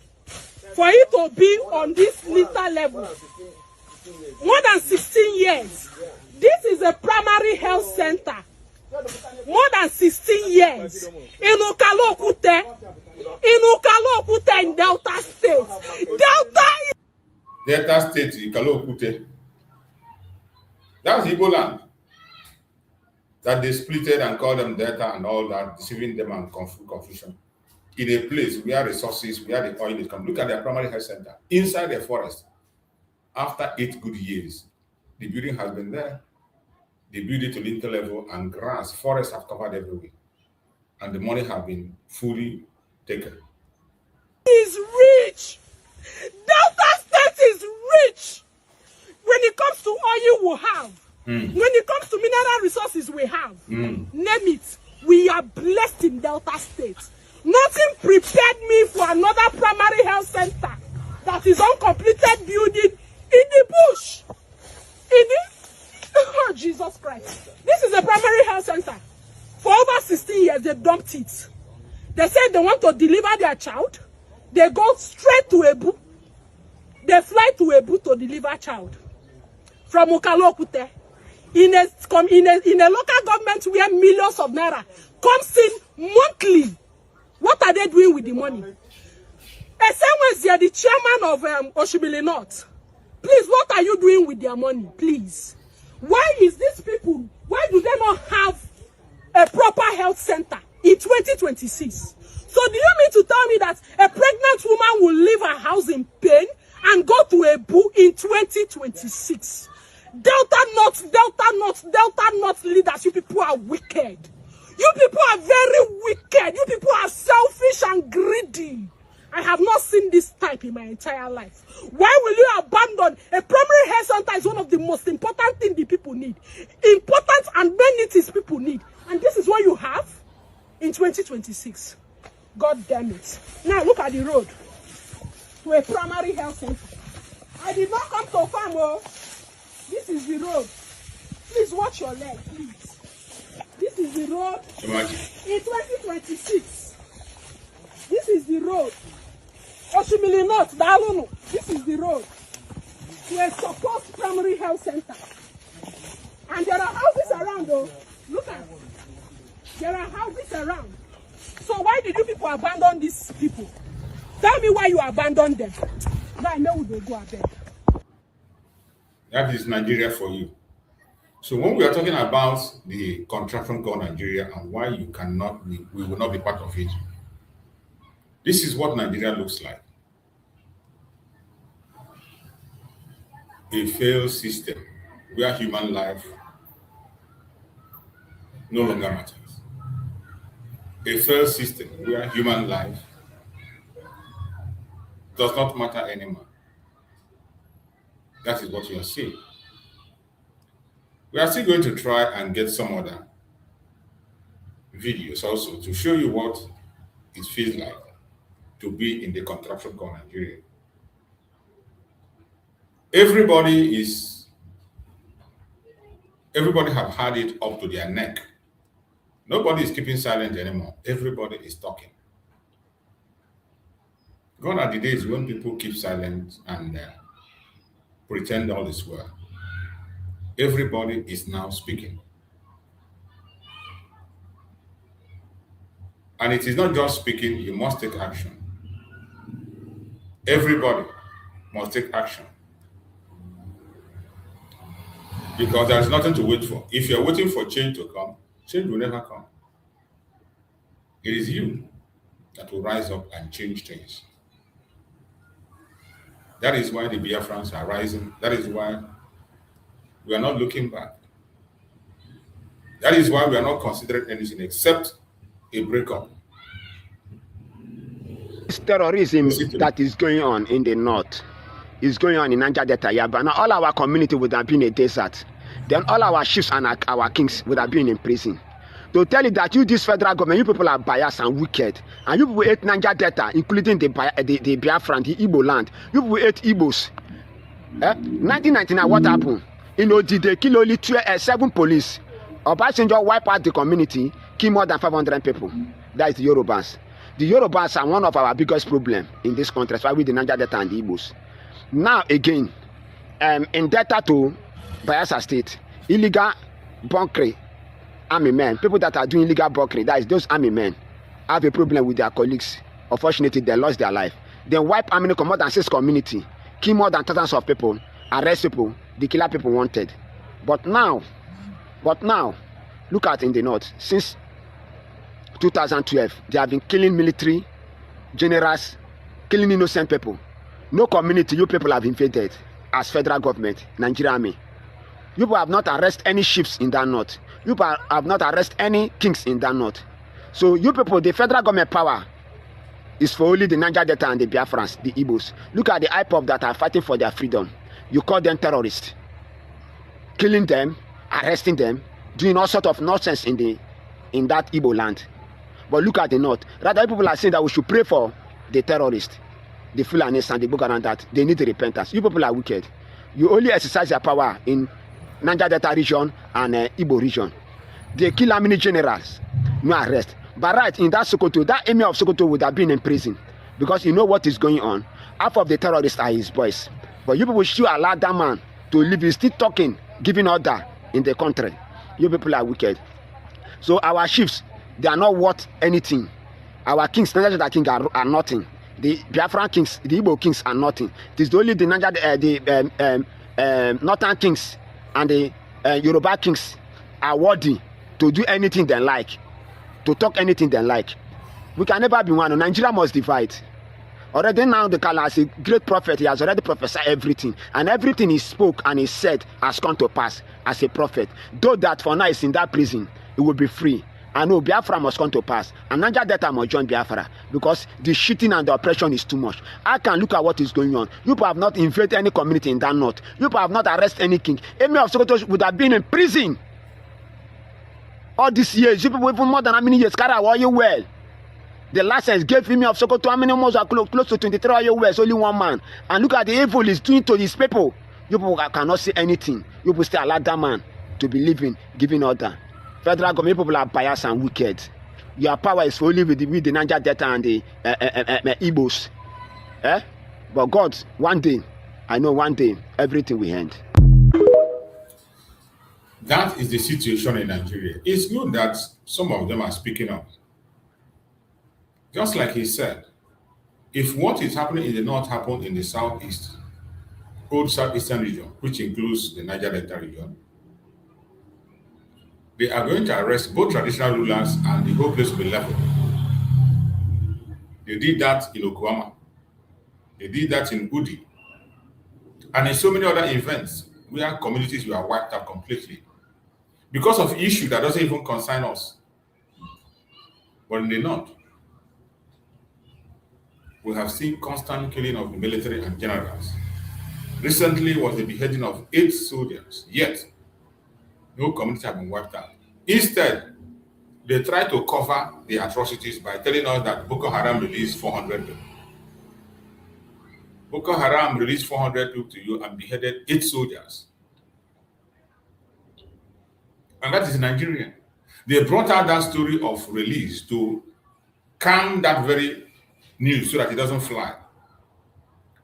for it to be on this litter level. More than 16 years. This is a primary health center. More than 16 years. In Ukalokute. In Delta State. Delta State, Ikalokute. That's Igbo land. That they splitted and called them Delta and all that, deceiving them and confusion. In a place where resources, where the oil is coming. Look at their primary health center. Inside the forest. After 8 good years, the building has been there. They built it to lintel level and grass, forests have covered everywhere. And the money have been fully taken. Is rich. Delta State is rich. When it comes to oil, we have. When it comes to mineral resources, we have. Name it. We are blessed in Delta State. Nothing prepared me for another primary health center that is uncompleted building in the bush. Oh, Jesus Christ. This is a primary health center. For over 16 years, they dumped it. They said they want to deliver their child. They go straight to Ebu. They fly to Ebu to deliver child. From Ukalokute. In a local government where millions of naira comes in monthly. What are they doing with the money? They are the chairman of Oshimili North. Please, what are you doing with their money? Please. Why is these people, why do they not have a proper health center in 2026? So do you mean to tell me that a pregnant woman will leave her house in pain and go to a boo in 2026? Delta North leaders, you people are wicked. You people are very wicked. You people are selfish and greedy. I have not seen this type in my entire life. Why will you abandon? A primary health center is one of the most important things the people need. Important and amenities people need. And this is what you have in 2026. God damn it. Now look at the road to a primary health center. I did not come to farm. Oh. This is the road. Please watch your leg, please. This is the road in 2026. This is the road. Oshimili North, Dalunu. This is the road to a supposed primary health center. And there are houses around, though. Look at it. There are houses around. So why did you people abandon these people? Tell me why you abandoned them. Now I know who they go abandon. That is Nigeria for you. So when we are talking about the contraction called Nigeria and why you cannot be, we will not be part of it. This is what Nigeria looks like. A failed system where human life no longer matters. A failed system where human life does not matter anymore. That is what you are seeing. We are still going to try and get some other videos also to show you what it feels like to be in the contraction called Nigeria. Everybody have had it up to their neck. Nobody is keeping silent anymore. Everybody is talking. Gone are the days when people keep silent and pretend all is well. Everybody is now speaking. And it is not just speaking, you must take action. Everybody must take action. Because there is nothing to wait for. If you're waiting for change to come, change will never come. It is you that will rise up and change things. That is why the Biafrans are rising. That is why we are not looking back. That is why we are not considering anything except a breakup. This terrorism that is going on in the north is going on in Niger Delta. But now all our community would have been a desert. Then all our chiefs and our kings would have been in prison. To tell you that you, this federal government, you people are biased and wicked. And you people hate Niger Delta, including the Biafran, the Igbo land. You people hate Igbos. 1999, what happened? You know, did they kill only 7 police? Obasanjo wipe out the community, kill more than 500 people. That is the Yorubas. The Yorubas are one of our biggest problems in this country. That's why we the Niger Delta and the Igbos. Now again, indebted to Bayelsa State, illegal bunkering army men, people that are doing illegal bunkering, that is those army men, have a problem with their colleagues. Unfortunately, they lost their life. They wipe Aminico more than 6 community, kill more than thousands of people, arrest people, the killer people wanted. But now, look at in the north, since 2012, they have been killing military, generals, killing innocent people. No community you people have invaded as federal government, Nigerian army. You people have not arrested any chiefs in that north. You people have not arrested any kings in that north. So you people, the federal government power is for only the Niger Delta and the Biafrans, the Igbos. Look at the IPOB that are fighting for their freedom. You call them terrorists. Killing them, arresting them, doing all sorts of nonsense in that Igbo land. But look at the north. Rather, people are saying that we should pray for the terrorists, the Fulanis and the Bogaran, that they need repentance. You people are wicked. You only exercise your power in Niger Delta region and Igbo region. They kill how many generals? No arrest. But right, in that Sokoto, that emir of Sokoto would have been in prison because you know what is going on. Half of the terrorists are his boys. But you people should allow that man to live. He's still talking, giving order in the country. You people are wicked. So our chiefs, they are not worth anything. Our kings, Niger Delta king, are nothing. The Biafran kings, the Igbo kings are nothing. It is only the Northern kings and the Yoruba kings are worthy to do anything they like, to talk anything they like. We can never be one. Nigeria must divide. Already now the Kala is a great prophet. He has already prophesied everything. And everything he spoke and he said has come to pass as a prophet. Though that for now is in that prison, it will be free. I know Biafra must come to pass. And Niger Delta must join Biafra. Because the cheating and the oppression is too much. I can look at what is going on. You have not invaded any community in that north. You have not arrested any king. Emir of Sokoto would have been in prison. All these years, you people even more than how many years carry all you well. The license gave him of Sokoto how many months are close to 23 years old, only one man. And look at the evil he's doing to these people. You people cannot say anything. You people still allow that man to be living, giving order. Federal government people are biased and wicked. Your power is only with the Niger Delta and the Igbos. But God, one day, I know one day, everything will end. That is the situation in Nigeria. It's good that some of them are speaking up. Just like he said, if what is happening in the north happened in the southeast, old southeastern region, which includes the Niger Delta region, they are going to arrest both traditional rulers and the whole place will be leveled. They did that in Okwama. They did that in Udi. And in so many other events where communities were wiped out completely because of issue that doesn't even concern us. But in the north, we have seen constant killing of the military and generals. Recently was the beheading of 8 soldiers, yet no community have been wiped out. Instead, they try to cover the atrocities by telling us that Boko Haram released 400 people. Boko Haram released 400 people to you and beheaded 8 soldiers. And that is Nigerian. They brought out that story of release to calm that very news so that it doesn't fly.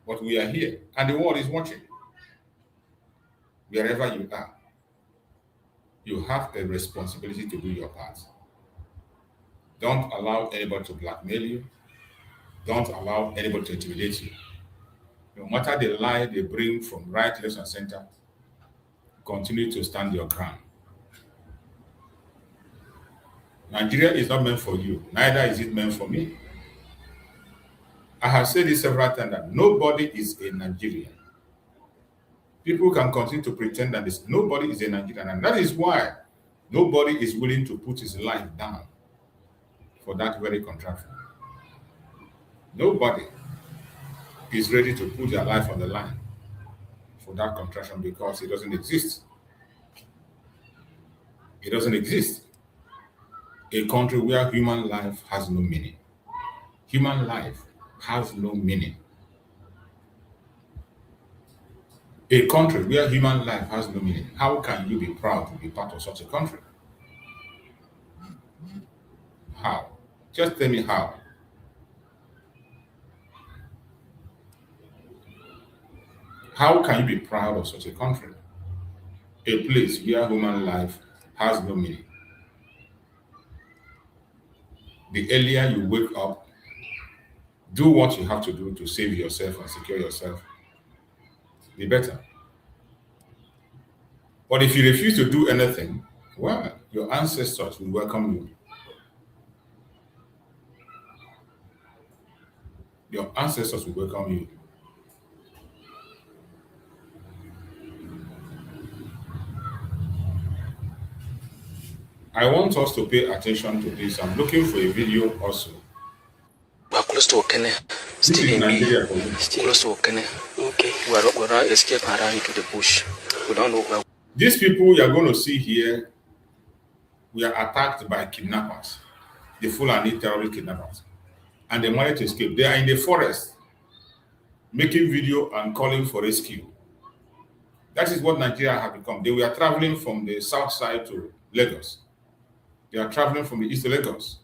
But we are here and the world is watching. Wherever you are, you have a responsibility to do your part. Don't allow anybody to blackmail you. Don't allow anybody to intimidate you. No matter the lie they bring from right, left, and center, continue to stand your ground. Nigeria is not meant for you. Neither is it meant for me. I have said this several times that nobody is a Nigerian. People can continue to pretend that nobody is a Nigerian. And that is why nobody is willing to put his life down for that very contraction. Nobody is ready to put their life on the line for that contraction because it doesn't exist. It doesn't exist. A country where human life has no meaning. Human life has no meaning. A country where human life has no meaning. How can you be proud to be part of such a country? How? Just tell me how. How can you be proud of such a country? A place where human life has no meaning. The earlier you wake up, do what you have to do to save yourself and secure yourself, the better. But if you refuse to do anything, well, your ancestors will welcome you. Your ancestors will welcome you. I want us to pay attention to this. I'm looking for a video also. We're close to Okene. This is Nigeria for you. Close to Okene. Okay. We're escaping around into the bush. We don't know where. These people you are going to see here were attacked by kidnappers, the Fulani terrorist kidnappers, and they managed to escape. They are in the forest, making video and calling for rescue. That is what Nigeria has become. They were traveling from the south side to Lagos. They are traveling from the east to Lagos,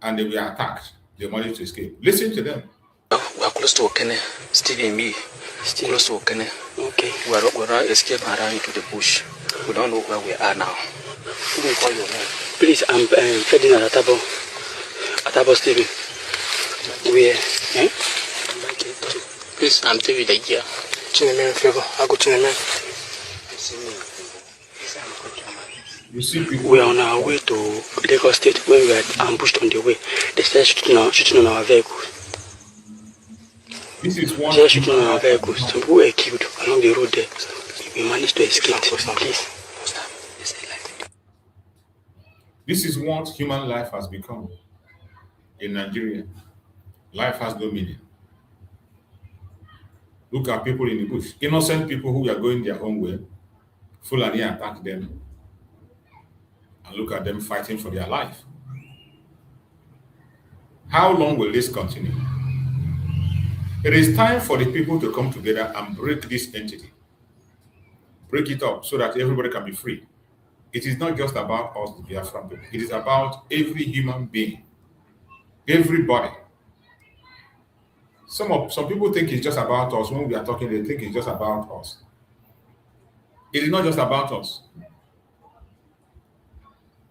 and they were attacked. They managed to escape. Listen to them. We are close to Okene. Steve and me. Close to Okene. Okay. We're escaping around into the bush. We don't know where we are now. Who will call your name? Please, I'm Ferdinand Atabo Stephen. Where? Please, I'm David Agia. Chinemen favor. I go Chinemen. You see people. We are on our way to Lagos State. When we are ambushed on the way, they started shooting on our vehicles. This is one. They started shooting on our vehicles. Some people were killed along the road there. We managed to escape. Please. This is what human life has become in Nigeria. Life has no meaning. Look at people in the bush. Innocent people who are going their own way. Fulani attack them. And look at them fighting for their life. How long will this continue? It is time for the people to come together and break this entity. Break it up so that everybody can be free. It is not just about us, the Biafran people. It is about every human being. Everybody. Some people think it's just about us. When we are talking, they think it's just about us. It is not just about us.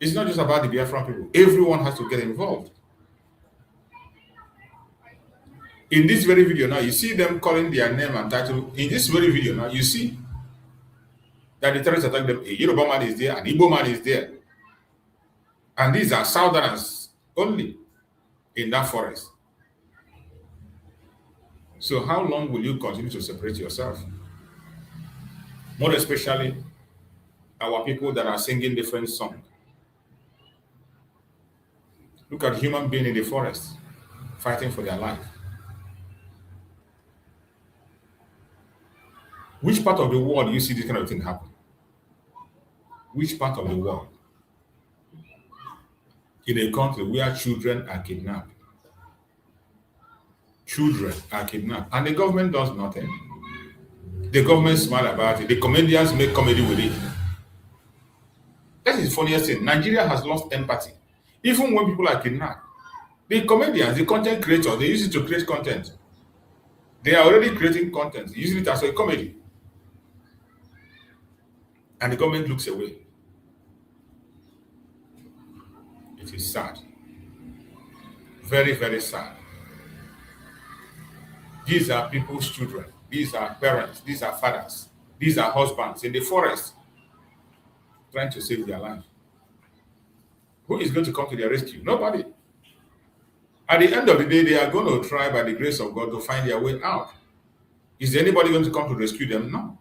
It's not just about the Biafran people. Everyone has to get involved. In this very video now, you see them calling their name and title. In this very video now, you see that the terrorists attack them. A Yoruba man is there, an Igbo man is there. And these are Southerners only in that forest. So how long will you continue to separate yourself? More especially our people that are singing different songs. Look at human beings in the forest fighting for their life. Which part of the world do you see this kind of thing happen? Which part of the world? In a country where children are kidnapped. Children are kidnapped. And the government does nothing. The government smile about it. The comedians make comedy with it. That is the funniest thing. Nigeria has lost empathy. Even when people are kidnapped. The comedians, the content creators, they use it to create content. They are already creating content, using it as a comedy. And the government looks away. It is sad. Very, very sad. These are people's children. These are parents. These are fathers. These are husbands in the forest trying to save their life. Who is going to come to their rescue? Nobody. At the end of the day, they are going to try by the grace of God to find their way out. Is anybody going to come to rescue them? No.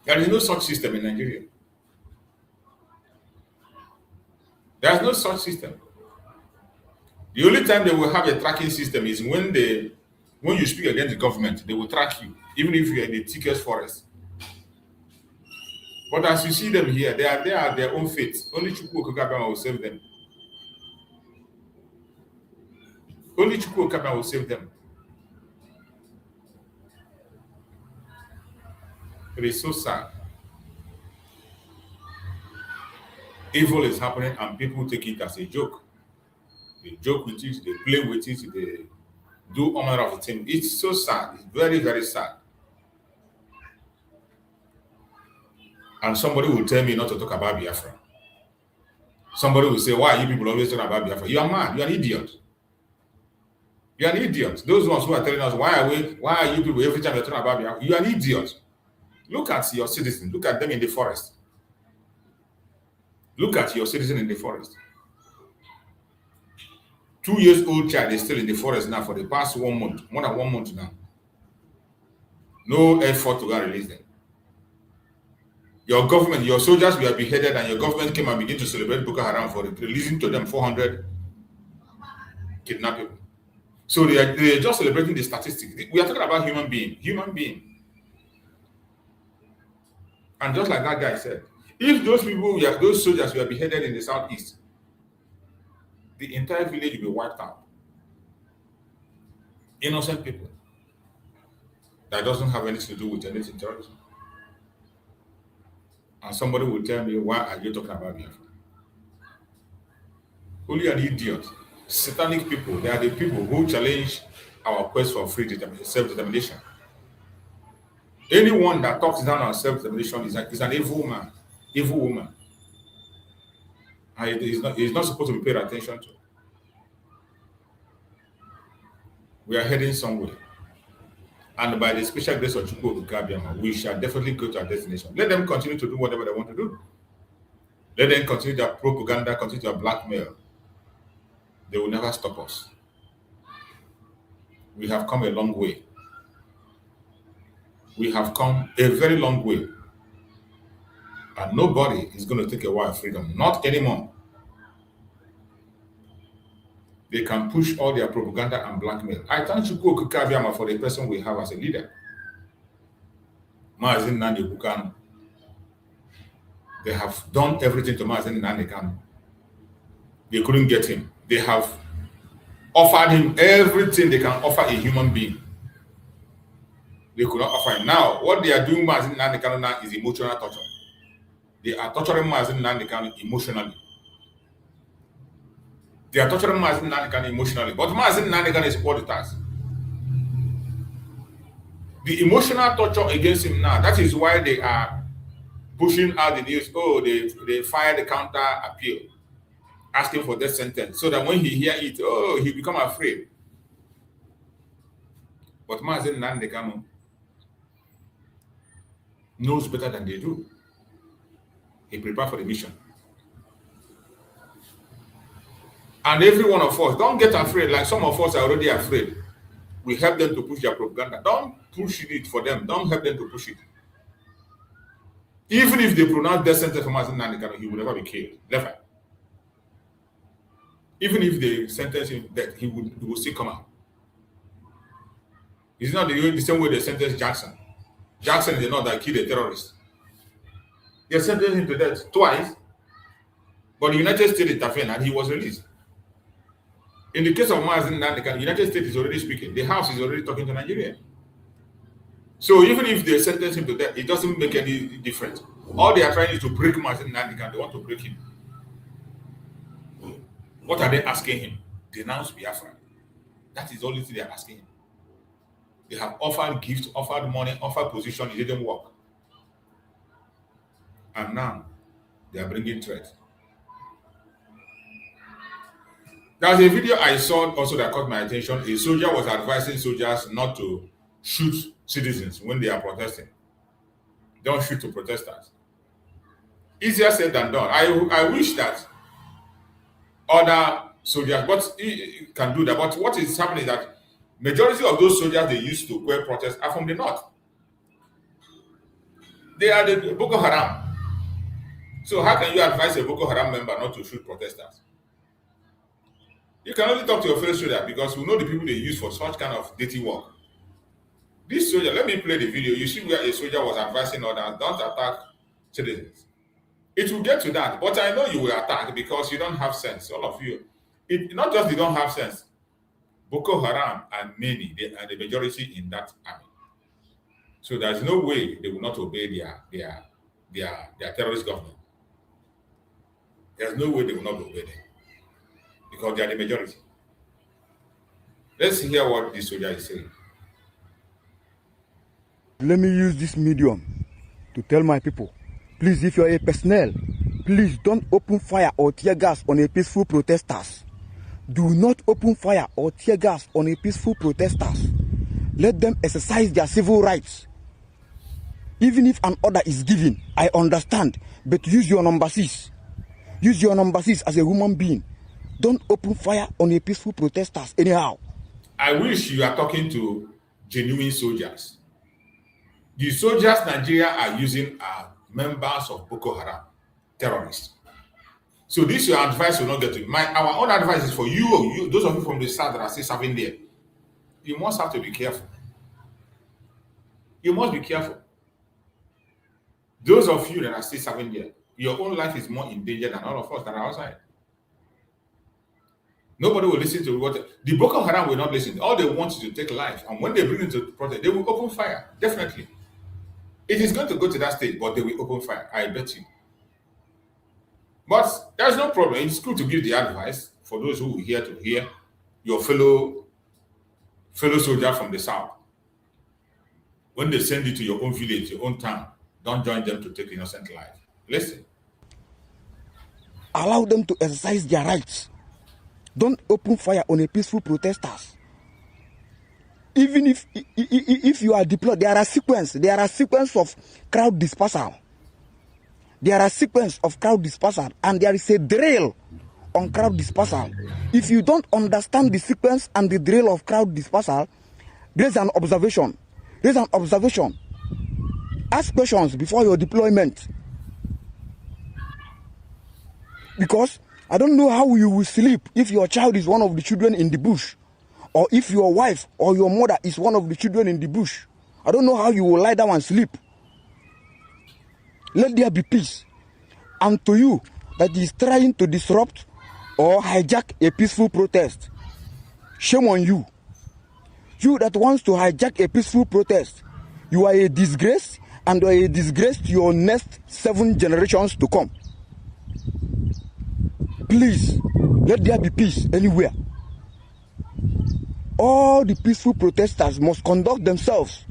There is no such system in Nigeria. There is no such system. The only time they will have a tracking system is when you speak against the government, they will track you, even if you are in the thickest forest. But as you see them here, they are their own fate. Only Chukwu Okabama will save them. Only Chukwu Okabama will save them. It is so sad. Evil is happening and people take it as a joke. They joke with it, they play with it, do honor of the team. It's so sad. It's very, very sad. And somebody will tell me not to talk about Biafra. Somebody will say, why are you people always talking about Biafra? You are mad. You are an idiot. You are an idiot. Those ones who are telling us, why are you people every time you're talking about Biafra? You are an idiot. Look at your citizens. Look at them in the forest. Look at your citizen in the forest. 2-year-old child is still in the forest now for the past 1 month, more than 1 month now. No effort to go and release them. Your government, your soldiers were beheaded, and your government came and began to celebrate Boko Haram for releasing to them 400 kidnapped. So they are just celebrating the statistics. We are talking about human being. And just like that guy said, if those soldiers were beheaded in the southeast, the entire village will be wiped out. Innocent people. That doesn't have anything to do with anything terrorism. And somebody will tell me, why are you talking about Biafra? Only an idiot. Satanic people, they are the people who challenge our quest for self-determination. Anyone that talks down on self-determination is an evil man, evil woman. And he's not supposed to be paid attention to. We are heading somewhere. And by the special grace of Chukwu Okabiama, we shall definitely go to our destination. Let them continue to do whatever they want to do. Let them continue their propaganda, continue their blackmail. They will never stop us. We have come a long way. We have come a very long way. And nobody is going to take away our freedom. Not anymore. They can push all their propaganda and blackmail. I thank Chukwu Okabiama for the person we have as a leader. Maazin Nandi Bukanu. They have done everything to Maazin Nandi Kanu. They couldn't get him. They have offered him everything they can offer a human being. They could not offer him. Now, what they are doing Maazin Nandi Kanu now is emotional torture. They are torturing Maazin Nandi Kanu emotionally. They are torturing Maazin Nandi Kanu emotionally. But Maazin Nandi Kanu is what it has. The emotional torture against him now, that is why they are pushing out the news. Oh, they fired the counter appeal, asking for death sentence, so that when he hear it, oh, he become afraid. But Maazin Nandi Kanu knows better than they do. He prepared for the mission. And every one of us, don't get afraid. Like some of us are already afraid. We help them to push their propaganda. Don't push it for them. Don't help them to push it. Even if they pronounce death sentence for Maazin Nandi Kanu, he will never be killed. Never. Even if they sentence him death, he will still come out. It's not the same way they sentenced Jackson. Jackson is the one that killed a terrorist. They sentenced him to death twice, but the United States intervened and he was released. In the case of Maazin Nandi Kanu, the United States is already speaking. The House is already talking to Nigeria. So even if they sentence him to death, it doesn't make any difference. All they are trying is to break Maazin Nandi Kanu. They want to break him. What are they asking him? Denounce Biafra. That is the only thing they are asking him. They have offered gifts, offered money, offered position. It didn't work. And now they are bringing threats. There's a video I saw also that caught my attention. A soldier was advising soldiers not to shoot citizens when they are protesting. Don't shoot to protesters. Easier said than done. I wish that other soldiers can do that. But what is happening is that majority of those soldiers they used to quell protests are from the north. They are the Boko Haram. So how can you advise a Boko Haram member not to shoot protesters? You can only talk to your fellow soldier because we know the people they use for such kind of dirty work. This soldier, let me play the video. You see where a soldier was advising others, don't attack citizens. It will get to that, but I know you will attack because you don't have sense, all of you. Not just they don't have sense. Boko Haram and many, they are the majority in that army. So there's no way they will not obey their terrorist government. There's no way they will not obey them because they are the majority. Let's hear what this soldier is saying. Let me use this medium to tell my people, please, if you're a personnel, please don't open fire or tear gas on a peaceful protesters. Do not open fire or tear gas on a peaceful protesters. Let them exercise their civil rights. Even if an order is given, I understand, but use your number 6. Use your number 6 as a human being. Don't open fire on a peaceful protesters anyhow. I wish you are talking to genuine soldiers. The soldiers Nigeria are using are members of Boko Haram, terrorists. So this your advice will not get to you. Our own advice is for you, those of you from the south that are still serving there. You must have to be careful. You must be careful. Those of you that are still serving there, your own life is more in danger than all of us that are outside. Nobody will listen to what the Boko Haram will not listen. All they want is to take life, and when they bring it to the protest, they will open fire. Definitely, it is going to go to that stage, but they will open fire. I bet you. But there's no problem. It's good to give the advice for those who will hear to hear your fellow soldier from the south. When they send you to your own village, your own town, don't join them to take innocent life. Listen. Allow them to exercise their rights. Don't open fire on a peaceful protesters. Even if you are deployed, there are sequence of crowd dispersal. There are sequence of crowd dispersal, and there is a drill on crowd dispersal. If you don't understand the sequence and the drill of crowd dispersal, there's an observation. Ask questions before your deployment. Because I don't know how you will sleep if your child is one of the children in the bush, or if your wife or your mother is one of the children in the bush. I don't know how you will lie down and sleep. Let there be peace. And to you that is trying to disrupt or hijack a peaceful protest, shame on you. You that wants to hijack a peaceful protest, you are a disgrace, and you are a disgrace to your next 7 generations to come. Please, let there be peace anywhere. All the peaceful protesters must conduct themselves.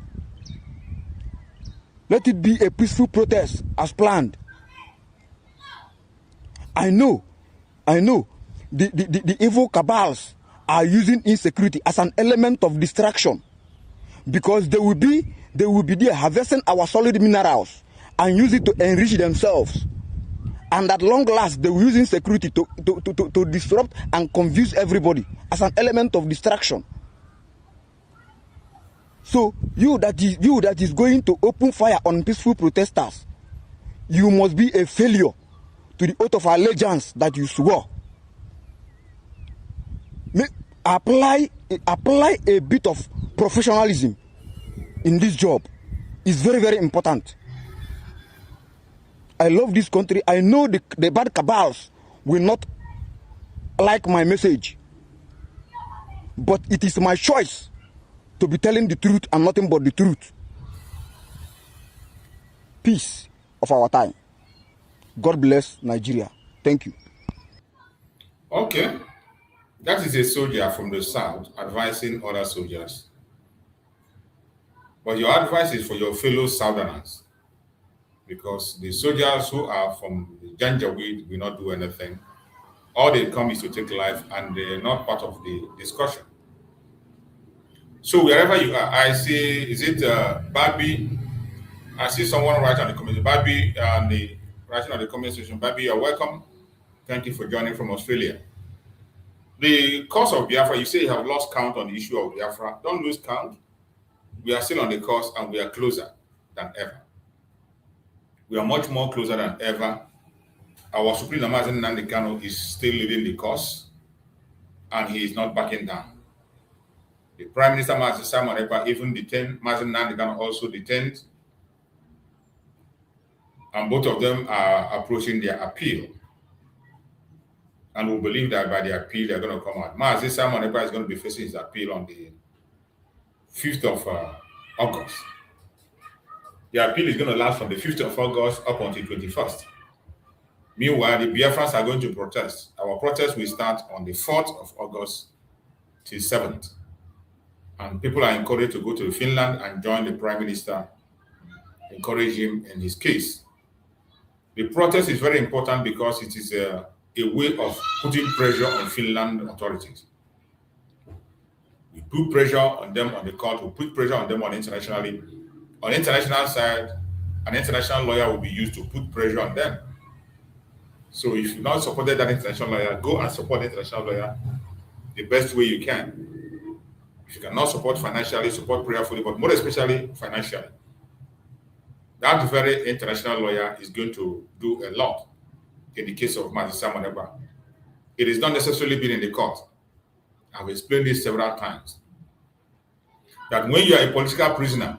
Let it be a peaceful protest as planned. I know the evil cabals are using insecurity as an element of distraction, because they will be there harvesting our solid minerals and use it to enrich themselves. And at long last, they will use insecurity to disrupt and confuse everybody as an element of distraction. So you that is going to open fire on peaceful protesters, you must be a failure to the oath of allegiance that you swore. Apply a bit of professionalism in this job. It's very, very important. I love this country. I know the bad cabals will not like my message, but it is my choice to be telling the truth and nothing but the truth. Peace of our time. God bless Nigeria. Thank you. Okay. That is a soldier from the south advising other soldiers. But your advice is for your fellow southerners, because the soldiers who are from the Janjaweed will not do anything. All they come is to take life, and they're not part of the discussion. So wherever you are, I see, is it Babi? I see someone write on the comment. Babi, writing on the comment section. Babi, you're welcome. Thank you for joining from Australia. The cause of Biafra, you say you have lost count on the issue of Biafra. Don't lose count. We are still on the course, and we are closer than ever. We are much more closer than ever. Our Supreme Namazen Nnamdi Kanu is still leading the course, and he is not backing down. The Prime Minister Mazi Simon Ekpa even detained, Mazen Nnamdi Kanu also detained, and both of them are approaching their appeal. And we believe that by the appeal, they're going to come out. Mazi Simon Ekpa is going to be facing his appeal on the 5th of August. The appeal is going to last from the 5th of August up until 21st. Meanwhile, the Biafrans are going to protest. Our protest will start on the 4th of August till 7th. And people are encouraged to go to Finland and join the Prime Minister, encourage him in his case. The protest is very important because it is a way of putting pressure on Finland authorities. We put pressure on them on the court, we put pressure on them internationally. On the international side, an international lawyer will be used to put pressure on them. So if you've not supported that international lawyer, go and support the international lawyer the best way you can. If you cannot support financially, support prayerfully, but more especially financially. That very international lawyer is going to do a lot in the case of Mazisa Moneba. It is not necessarily been in the court. I've explained this several times. That when you are a political prisoner,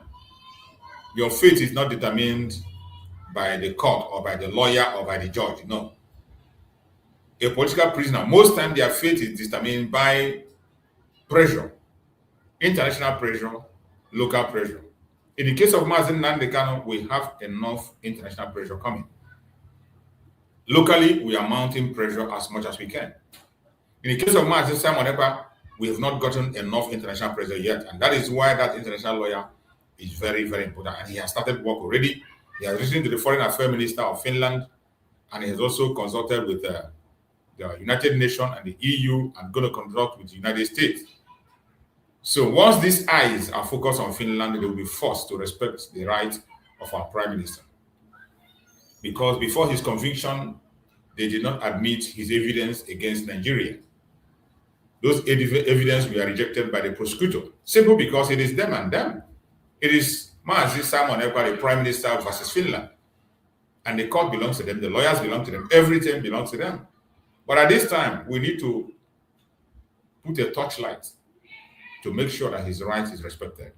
your fate is not determined by the court or by the lawyer or by the judge. No. A political prisoner, most times their fate is determined by pressure, international pressure, local pressure. In the case of Mazen Nandekano, we have enough international pressure coming. Locally, we are mounting pressure as much as we can. In the case of Mazen Simoneba, we have not gotten enough international pressure yet, and that is why that international lawyer is very, very important. And he has started work already. He has written to the Foreign Affairs Minister of Finland, and he has also consulted with the United Nations and the EU, and going to consult with the United States. So once these eyes are focused on Finland, they will be forced to respect the rights of our Prime Minister. Because before his conviction, they did not admit his evidence against Nigeria. Those evidence were rejected by the prosecutor, simply because it is them and them. It is Mazi Simon Ekpa, the Prime Minister versus Finland. And the court belongs to them, the lawyers belong to them, everything belongs to them. But at this time, we need to put a torchlight to make sure that his rights is respected.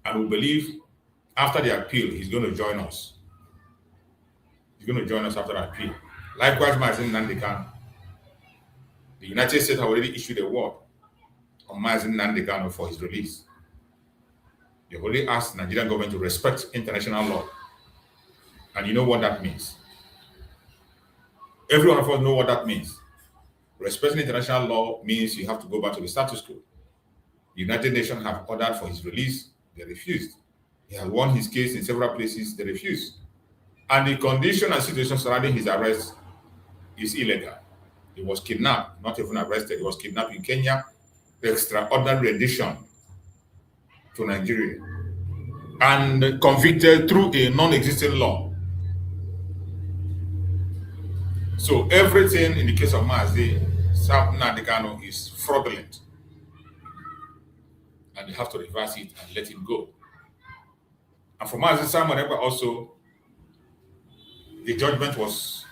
And we believe after the appeal, he's going to join us. He's going to join us after the appeal. Likewise, Mazin Nandekan, the United States have already issued a word on Mazin Nandekan for his release. They've already asked the Nigerian government to respect international law. And you know what that means. Every one of us know what that means. Respecting international law means you have to go back to the status quo. The United Nations have ordered for his release. They refused. He has won his case in several places. They refused. And the condition and situation surrounding his arrest is illegal. He was kidnapped, not even arrested. He was kidnapped in Kenya, extraordinary rendition to Nigeria, and convicted through a non-existent law. So everything in the case of Mazi Nandekano is fraudulent. And they have to reverse it and let him go. And for Mazi Simon Ekpa also, the judgment was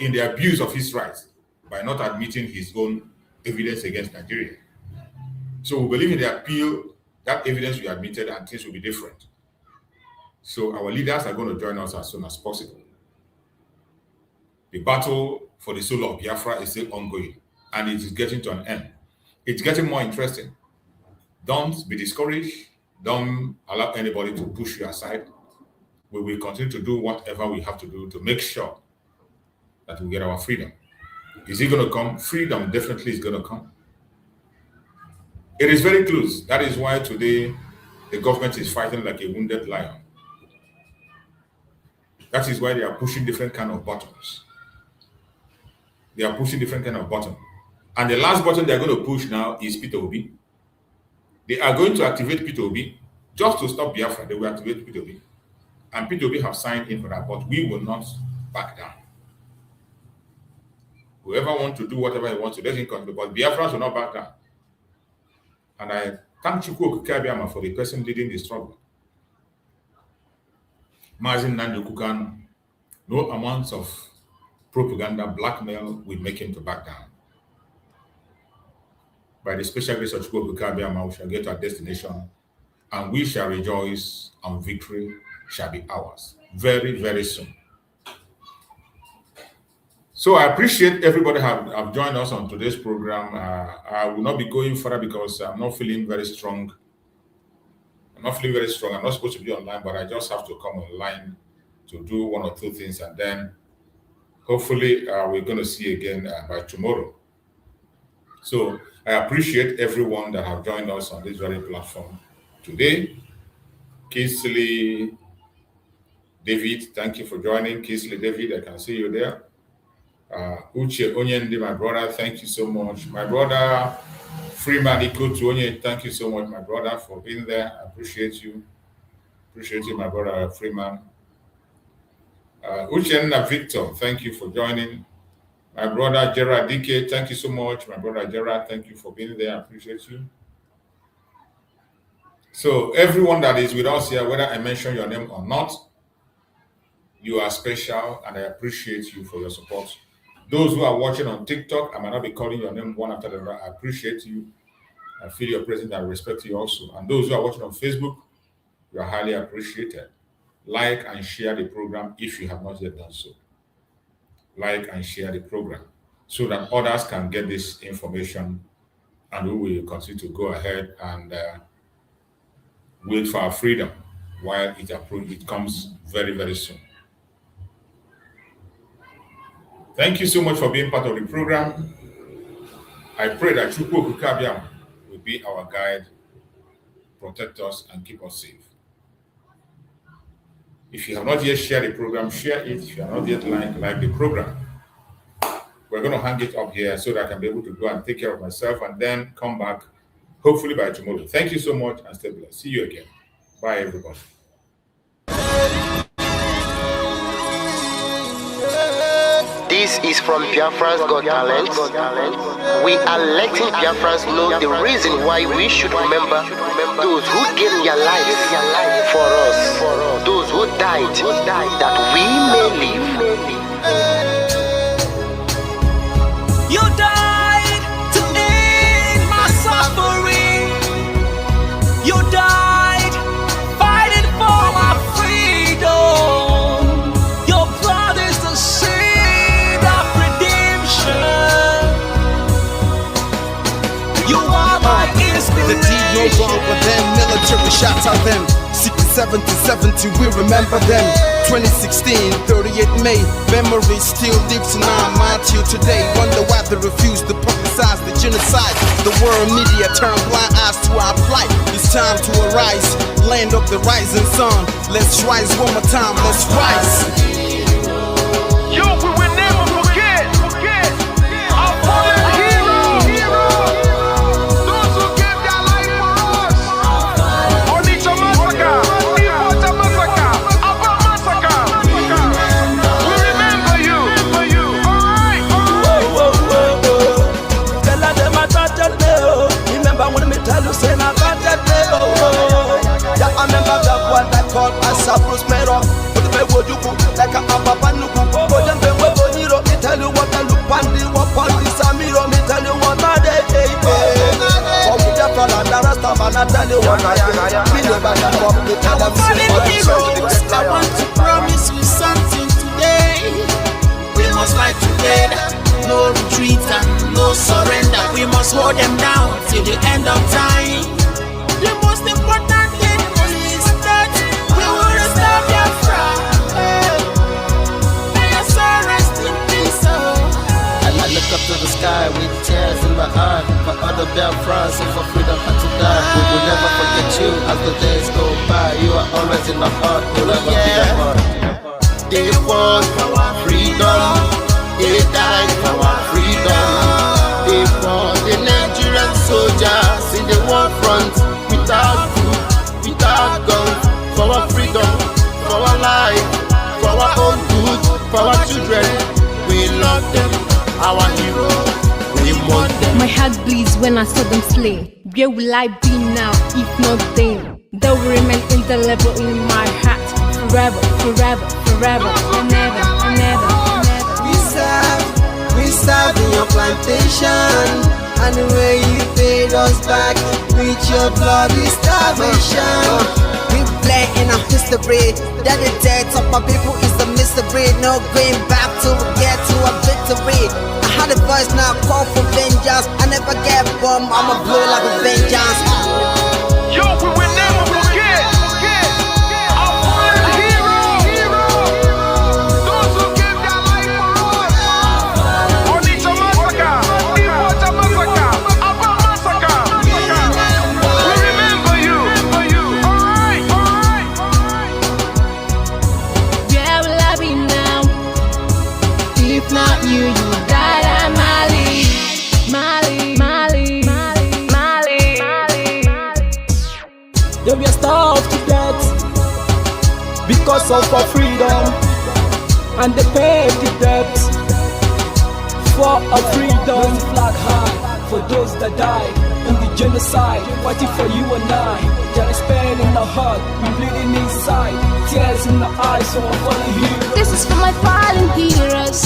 in the abuse of his rights by not admitting his own evidence against Nigeria. So we believe in the appeal, that evidence will be admitted and things will be different. So our leaders are going to join us as soon as possible. The battle for the soul of Biafra is still ongoing, and it is getting to an end. It's getting more interesting. Don't be discouraged. Don't allow anybody to push you aside. We will continue to do whatever we have to do to make sure that we get our freedom. Is it going to come? Freedom definitely is going to come. It is very close. That is why today the government is fighting like a wounded lion. That is why they are pushing different kind of buttons. They are pushing different kind of buttons. And the last button they are going to push now is P2B. They are going to activate P2B just to stop Biafra. They will activate P2B. And P2B have signed in for that, but we will not back down. Whoever wants to do whatever he wants to, let him continue, but Biafrans will not back down. And I thank Chukwu Okabiama for the person leading the struggle. Mazin Nandukukan, no amounts of propaganda, blackmail will make him to back down. By the special grace of Chukwu Okabiama, we shall get to our destination, and we shall rejoice, and victory shall be ours very, very soon. So I appreciate everybody have joined us on today's program. I will not be going further because I'm not feeling very strong. I'm not supposed to be online, but I just have to come online to do one or two things, and then hopefully we're going to see again by tomorrow. So I appreciate everyone that have joined us on this very platform today. Kingsley David, thank you for joining. Kingsley David, I can see you there. Uche Onyendi, my brother, thank you so much. My brother Freeman Ikotu Onye, thank you so much, my brother, for being there. I appreciate you. Appreciate you, my brother Freeman. Uchenna Victor, thank you for joining. My brother Gerard Dike, thank you so much. My brother Gerard, thank you for being there. I appreciate you. So everyone that is with us here, whether I mention your name or not, you are special and I appreciate you for your support. Those who are watching on TikTok, I might not be calling your name one after the other. I appreciate you. I feel your presence. I respect you also. And those who are watching on Facebook, you are highly appreciated. Like and share the program if you have not yet done so. Like and share the program so that others can get this information, and we will continue to go ahead and wait for our freedom while it comes very, very soon. Thank you so much for being part of the program. I pray that Chukwu Okukabiam will be our guide, protect us, and keep us safe. If you have not yet shared the program, share it. If you have not yet like the program, we're going to hang it up here so that I can be able to go and take care of myself and then come back, hopefully by tomorrow. Thank you so much and stay blessed. See you again. Bye, everybody. This is from Biafra's Got Talent. We are letting Biafrans know the reason why we should remember those who gave their lives for us, those who died that we may live. You died to end my suffering. You died fighting for my freedom. Your blood is the seed of redemption. You are my inspiration. The deed no wrong with them, military shots at them. 70, we remember them. 2016, 38 May, memory still lives in our mind till today. Wonder why they refuse to publicize the genocide. The world media turn blind eyes to our plight. It's time to arise, land of the rising sun. Let's rise one more time, let's rise. Yo, we will never forget our fallen heroes. Those who gave their life for us. Onitsha massacre, Ipocha massacre, Aba massacre. We remember you. Alright. Tell them I got that day. Remember when me tell you say I got that day. Yeah, I remember that one that called us a Bruce Mero. Like a Abapanuku, but then when we tell you what I look pandi, what pandi Samiro, me tell you what I day. For we just fall and the rest of man, I tell you what I do. We know back and forth, we tell them heroes. I want to promise you something today. We must fight together, no retreat and no surrender. We must hold them down till the end of time. The most important thing is that we will restore Biafra. I look up to the sky with tears in my eye. For other Biafrans and for freedom had to die. We will never forget you as the days go by. You are always in my heart, you'll never be apart. They fought for our freedom. They died for our freedom. They fought the Nigerian soldiers in the war front. Without food, without guns. For our freedom, for our life, for our own good, for our children. We love them, our heroes, we want them. My heart bleeds when I saw them slain. Where will I be now, if not then? They will remain indelible in my heart. Forever, forever, forever, and ever, and ever, and ever. We serve in your plantation. And the way you paid us back with your bloody starvation. We play in our history that the death of my people is a mystery. No going back to get to a victory. I had a voice now call for vengeance. I never get bombed, I'ma blow like a vengeance. Yo, we will never forget our fallen heroes. Those who gave their life for us. Onitsha massacre, Ipocha massacre, you die Mali, Mali, Mali, Mali, Mali, Mali. They were starved to death because of our freedom, and they paid the debt for our freedom. Flag high for those that died in the genocide, fighting for you and I. There is pain in the heart, we bleeding inside, tears in the eyes, so I'm falling here. This is for my fallen heroes.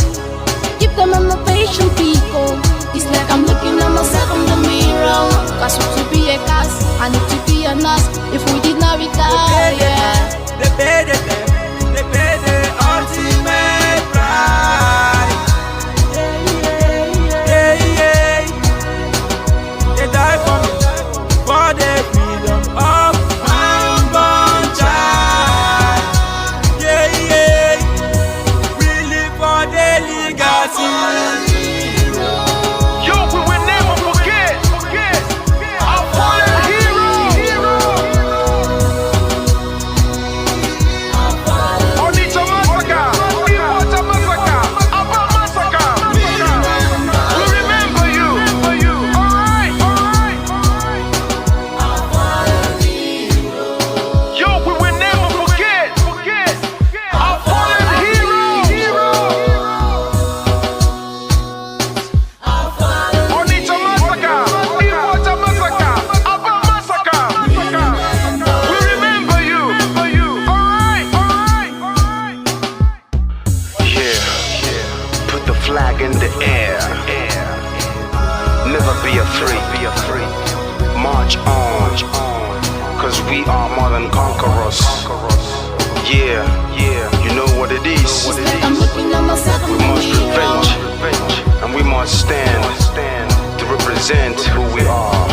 Give them motivation, people. It's like I'm looking at myself in the mirror. Cause to be a gas, I need to be a nurse. If we did not retire, yeah. They pay the ultimate price. They die for me, for the freedom of my unborn child. We live for the legacy. Yo, we will never forget our fallen hero. Onitsha massacre, Iwata massacre, Aba massacre. We remember you. Alright. Yo, we will never forget our fallen hero. Onitsha massacre, Iwata massacre, Aba massacre. We remember you. Alright. Yeah, put the flag in the air. Never be afraid. March on, cause we are more than conquerors. Yeah, you know what it is. I'm looking at myself in We the must mirror. revenge, and we must stand to represent who we are.